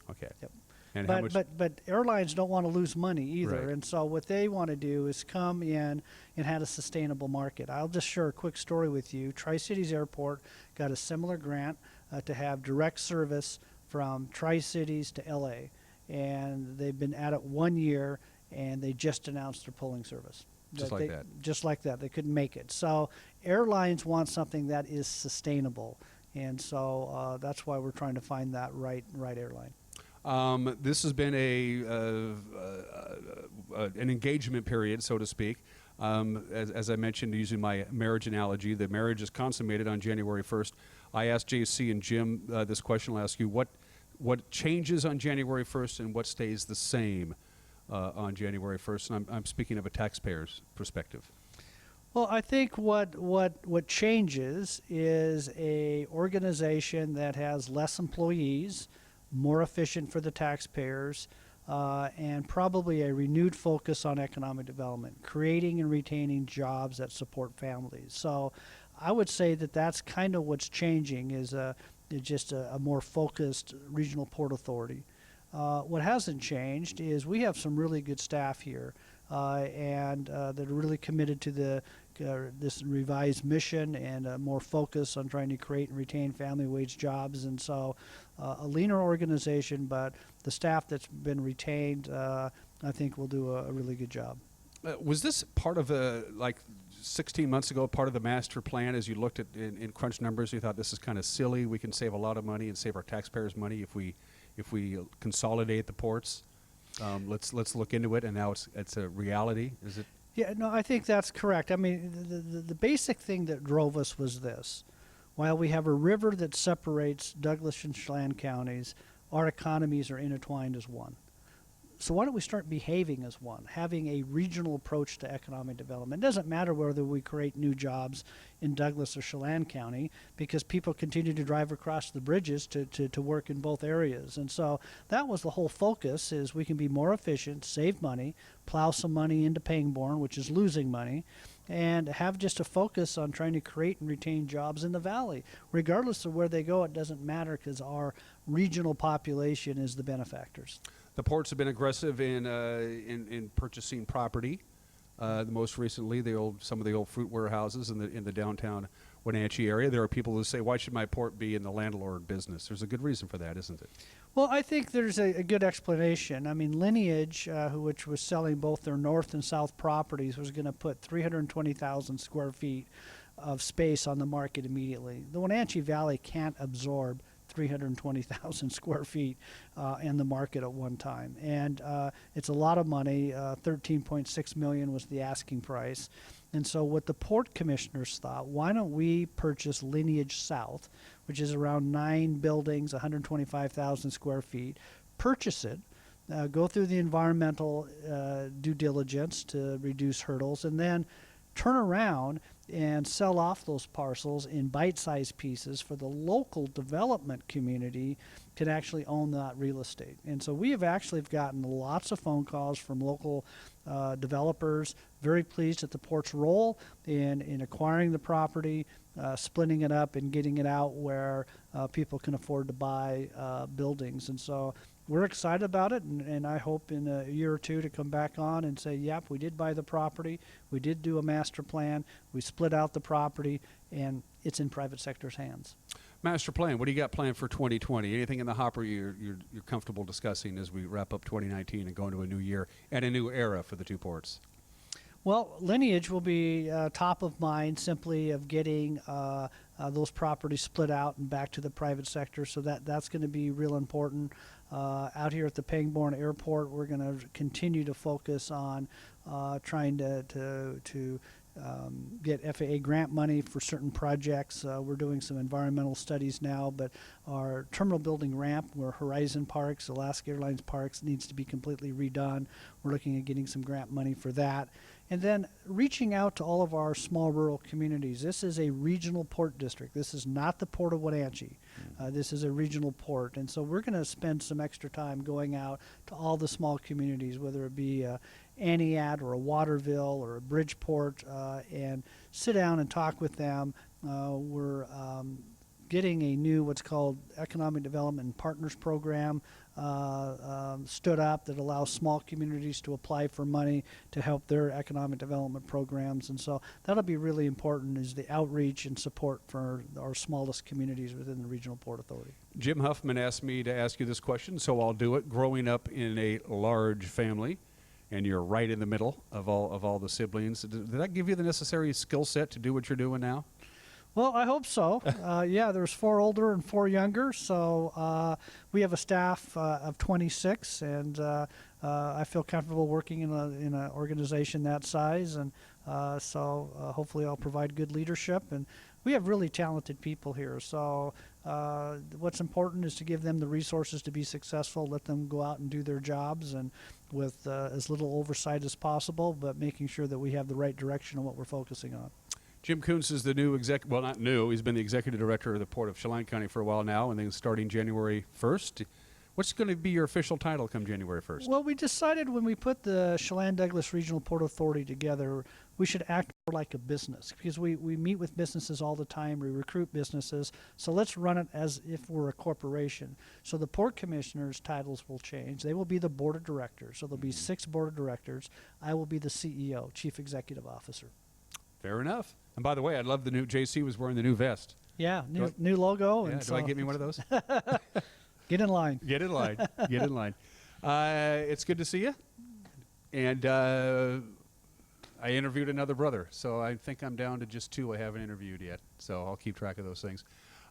Okay. Yep. And how much? But airlines don't want to lose money either, Right. and so what they want to do is come in and have a sustainable market. I'll just share a quick story with you. Tri-Cities Airport got a similar grant to have direct service from Tri-Cities to LA, and they've been at it 1 year, and they just announced their pulling service. Just like that. Just like that. They couldn't make it. So airlines want something that is sustainable, and so that's why we're trying to find that right airline. This has been an engagement period, so to speak. As I mentioned, using my marriage analogy, the marriage is consummated on January 1st. I asked JC and Jim this question. I'll ask you, what changes on January 1st and what stays the same on January 1st? And I'm speaking of a taxpayer's perspective. Well, I think what changes is a organization that has less employees, more efficient for the taxpayers, and probably a renewed focus on economic development, creating and retaining jobs that support families. So I would say that that's kind of what's changing, is just a more focused regional port authority. What hasn't changed is we have some really good staff here, and that are really committed to this revised mission and more focus on trying to create and retain family wage jobs. And so a leaner organization, but the staff that's been retained, I think will do a really good job. Was this part of like 16 months ago, part of the master plan? As you looked at in crunch numbers, you thought this is kind of silly. We can save a lot of money and save our taxpayers money if we consolidate the ports. Let's look into it. And now it's a reality. Is it? Yeah, no, I think that's correct. I mean, the basic thing that drove us was this. While we have a river that separates Douglas and Chelan counties, our economies are intertwined as one. So why don't we start behaving as one, having a regional approach to economic development? It doesn't matter whether we create new jobs in Douglas or Chelan County, because people continue to drive across the bridges to work in both areas. And so that was the whole focus, is we can be more efficient, save money, plow some money into Pangborn, which is losing money, and have just a focus on trying to create and retain jobs in the valley. Regardless of where they go, it doesn't matter, because our regional population is the benefactors. The ports have been aggressive in purchasing property. Most recently, some of the old fruit warehouses in the downtown Wenatchee area. There are people who say, "Why should my port be in the landlord business?" There's a good reason for that, isn't it? Well, I think there's a good explanation. I mean, Lineage, which was selling both their north and south properties, was going to put 320,000 square feet of space on the market immediately. The Wenatchee Valley can't absorb 320,000 square feet in the market at one time, and it's a lot of money. $13.6 million was the asking price, and so what the port commissioners thought: why don't we purchase Lineage South, which is around 9 buildings, 125,000 square feet, purchase it, go through the environmental due diligence to reduce hurdles, and then turn around and sell off those parcels in bite-sized pieces for the local development community can actually own that real estate. And so we have actually gotten lots of phone calls from local developers, very pleased at the port's role in acquiring the property, splitting it up and getting it out where people can afford to buy buildings. And so we're excited about it, and I hope in a year or two to come back on and say, yep, we did buy the property, we did do a master plan, we split out the property, and it's in private sector's hands. Master plan. What do you got planned for 2020? Anything in the hopper you're comfortable discussing as we wrap up 2019 and go into a new year and a new era for the two ports? Well, lineage will be top of mind, simply of getting those properties split out and back to the private sector. So that's going to be real important. Out here at the Pangbourne Airport, we're going to continue to focus on trying to get FAA grant money for certain projects. We're doing some environmental studies now, but our terminal building ramp, where Horizon Parks, Alaska Airlines Parks, needs to be completely redone. We're looking at getting some grant money for that. And then reaching out to all of our small rural communities. This is a regional port district. This is not the Port of Wenatchee. This is a regional port. And so we're going to spend some extra time going out to all the small communities, whether it be Aniat or a Waterville or a Bridgeport, and sit down and talk with them. We're getting a new what's called Economic Development and Partners Program stood up that allows small communities to apply for money to help their economic development programs. And so that'll be really important, is the outreach and support for our smallest communities within the Regional Port Authority. Jim Huffman asked me to ask you this question, so I'll do it. Growing up in a large family, and you're right in the middle of all the siblings, did that give you the necessary skill set to do what you're doing now? Well, I hope so. Yeah, there's 4 older and 4 younger, so we have a staff of 26, and I feel comfortable working in an organization that size, and so hopefully I'll provide good leadership. And we have really talented people here, so what's important is to give them the resources to be successful, let them go out and do their jobs, and with as little oversight as possible, but making sure that we have the right direction on what we're focusing on. Jim Kuntz is the new well, not new, he's been the executive director of the Port of Chelan County for a while now, and then starting January 1st. What's going to be your official title come January 1st? Well, we decided when we put the Chelan-Douglas Regional Port Authority together, we should act more like a business, because we meet with businesses all the time, we recruit businesses, so let's run it as if we're a corporation. So the port commissioners' titles will change. They will be the board of directors, so there'll be 6 board of directors. I will be the CEO, Chief Executive Officer. Fair enough. And by the way, I love the new, JC was wearing the new vest. Yeah, new logo. Yeah, and do I get me one of those? Get in line. Get in line. Get in line. It's good to see you. And I interviewed another brother, so I think I'm down to just 2 I haven't interviewed yet. So I'll keep track of those things.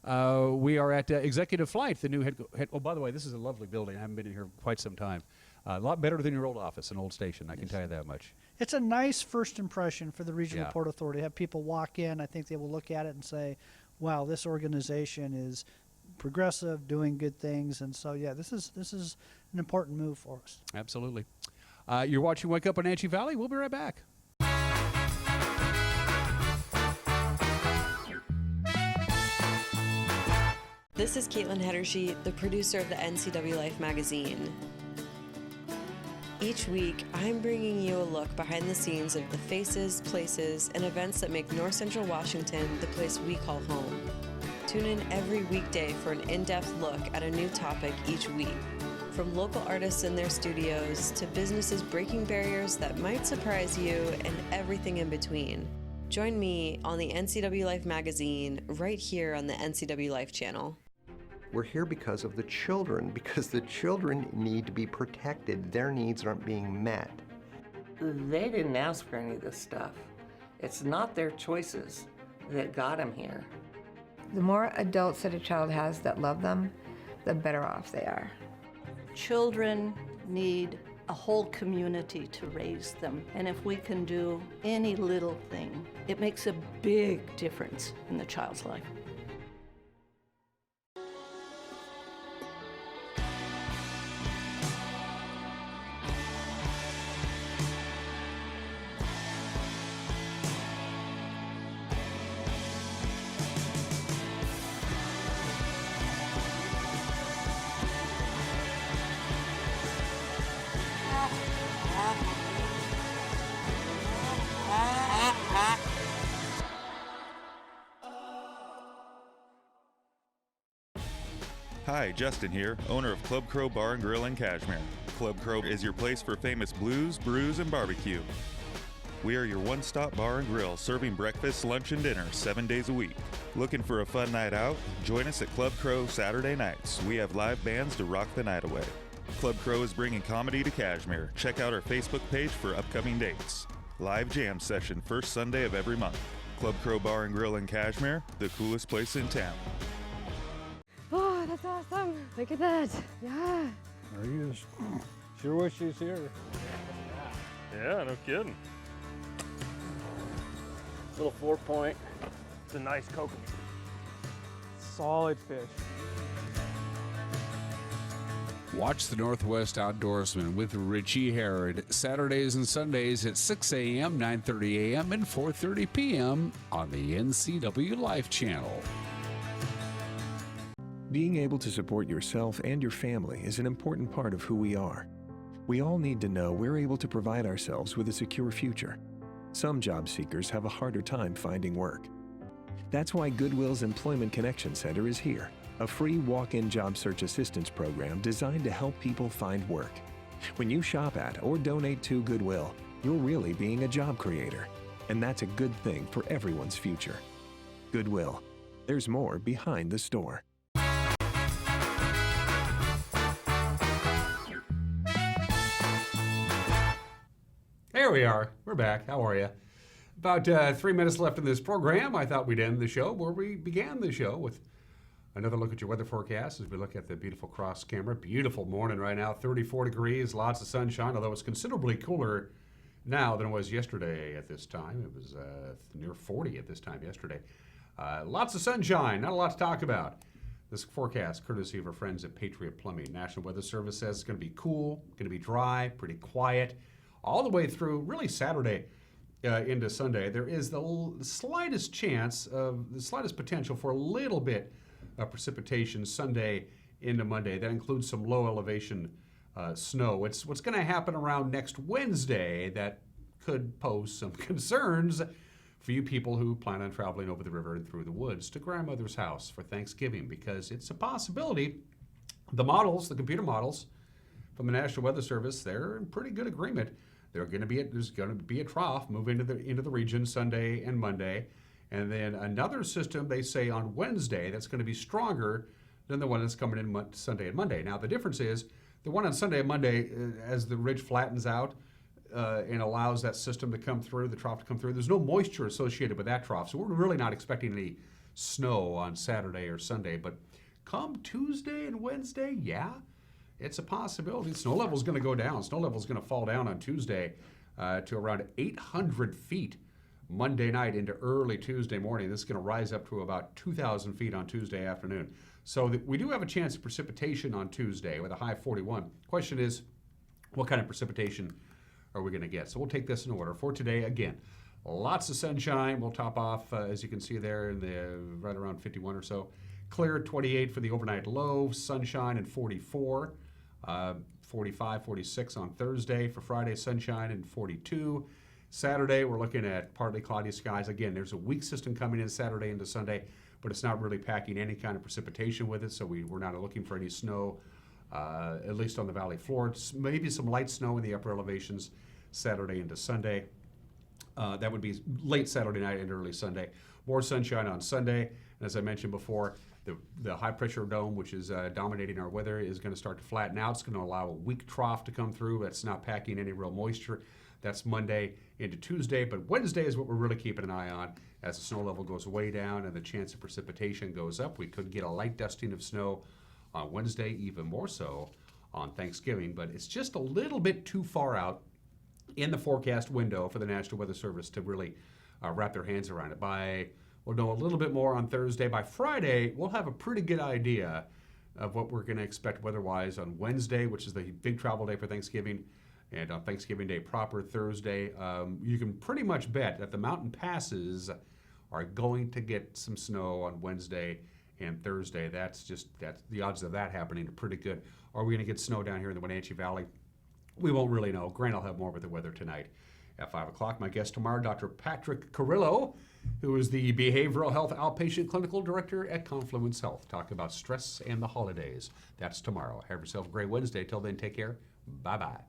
We are at Executive Flight, the new oh, by the way, this is a lovely building. I haven't been in here quite some time. A lot better than your old office and old station, I can tell you that much. It's a nice first impression for the Regional Yeah. Port Authority. Have people walk in, I think they will look at it and say, wow, this organization is progressive, doing good things. And so, yeah, this is an important move for us. Absolutely. You're watching Wake Up Wenatchee Valley. We'll be right back. This is Caitlin Hedershe, the producer of the NCW Life magazine. Each week, I'm bringing you a look behind the scenes of the faces, places, and events that make North Central Washington the place we call home. Tune in every weekday for an in-depth look at a new topic each week. From local artists in their studios to businesses breaking barriers that might surprise you, and everything in between. Join me on the NCW Life magazine right here on the NCW Life channel. We're here because of the children, because the children need to be protected. Their needs aren't being met. They didn't ask for any of this stuff. It's not their choices that got them here. The more adults that a child has that love them, the better off they are. Children need a whole community to raise them. And if we can do any little thing, it makes a big difference in the child's life. Hi, Justin here, owner of Club Crow Bar and Grill in Cashmere. Club Crow is your place for famous blues, brews, and barbecue. We are your one-stop bar and grill, serving breakfast, lunch, and dinner 7 days a week. Looking for a fun night out? Join us at Club Crow Saturday nights. We have live bands to rock the night away. Club Crow is bringing comedy to Kashmir. Check out our Facebook page for upcoming dates. Live jam session first Sunday of every month. Club Crow Bar and Grill in Kashmir, the coolest place in town. Oh, that's awesome. Look at that. Yeah. There he is. Sure wish he was here. Yeah, no kidding. Little 4-point. It's a nice coconut. Solid fish. Watch the Northwest Outdoorsman with Richie Herod Saturdays and Sundays at 6 a.m., 9:30 a.m., and 4:30 p.m. on the NCW Life Channel. Being able to support yourself and your family is an important part of who we are. We all need to know we're able to provide ourselves with a secure future. Some job seekers have a harder time finding work. That's why Goodwill's Employment Connection Center is here, a free walk-in job search assistance program designed to help people find work. When you shop at or donate to Goodwill, you're really being a job creator, and that's a good thing for everyone's future. Goodwill. There's more behind the store. There we are. We're back. How are you? About 3 minutes left in this program. I thought we'd end the show where we began the show with another look at your weather forecast as we look at the beautiful cross camera. Beautiful morning right now, 34 degrees, lots of sunshine, although it's considerably cooler now than it was yesterday at this time. It was near 40 at this time yesterday. Lots of sunshine, not a lot to talk about. This forecast, courtesy of our friends at Patriot Plumbing. National Weather Service says it's going to be cool, going to be dry, pretty quiet, all the way through really Saturday into Sunday. There is the slightest chance of, the slightest potential for a little bit of precipitation Sunday into Monday. That includes some low elevation snow. What's going to happen around next Wednesday that could pose some concerns for you people who plan on traveling over the river and through the woods to grandmother's house for Thanksgiving, because it's a possibility. The models, the computer models from the National Weather Service, they're in pretty good agreement. There's going to be a trough move into the region Sunday and Monday, and then another system they say on Wednesday that's going to be stronger than the one that's coming in Sunday and Monday. Now the difference is the one on Sunday and Monday, as the ridge flattens out and allows that system to come through, the trough to come through, there's no moisture associated with that trough, so we're really not expecting any snow on Saturday or Sunday. But come Tuesday and Wednesday, yeah, it's a possibility. Snow level is going to go down. Snow level is going to fall down on Tuesday to around 800 feet Monday night into early Tuesday morning. This is going to rise up to about 2,000 feet on Tuesday afternoon. So we do have a chance of precipitation on Tuesday with a high 41. Question is, what kind of precipitation are we going to get? So we'll take this in order. For today, again, lots of sunshine. We'll top off, as you can see there, in the right around 51 or so. Clear, 28 for the overnight low. Sunshine and 44. 45, 46 on Thursday. For Friday, sunshine and 42. Saturday, we're looking at partly cloudy skies. Again, there's a weak system coming in Saturday into Sunday, but it's not really packing any kind of precipitation with it, so we're not looking for any snow, at least on the valley floor. It's maybe some light snow in the upper elevations Saturday into Sunday. That would be late Saturday night and early Sunday. More sunshine on Sunday, and as I mentioned before, the high-pressure dome, which is dominating our weather, is going to start to flatten out. It's going to allow a weak trough to come through. That's not packing any real moisture. That's Monday into Tuesday, but Wednesday is what we're really keeping an eye on. As the snow level goes way down and the chance of precipitation goes up, we could get a light dusting of snow on Wednesday, even more so on Thanksgiving, but it's just a little bit too far out in the forecast window for the National Weather Service to really wrap their hands around it. We'll know a little bit more on Thursday. By Friday, we'll have a pretty good idea of what we're going to expect weather-wise on Wednesday, which is the big travel day for Thanksgiving, and on Thanksgiving Day proper, Thursday. You can pretty much bet that the mountain passes are going to get some snow on Wednesday and Thursday. That's the odds of that happening are pretty good. Are we going to get snow down here in the Wenatchee Valley? We won't really know. Grant will have more with the weather tonight at 5 o'clock. My guest tomorrow, Dr. Patrick Carrillo, who is the Behavioral Health Outpatient Clinical Director at Confluence Health. Talk about stress and the holidays. That's tomorrow. Have yourself a great Wednesday. Till then, take care. Bye-bye.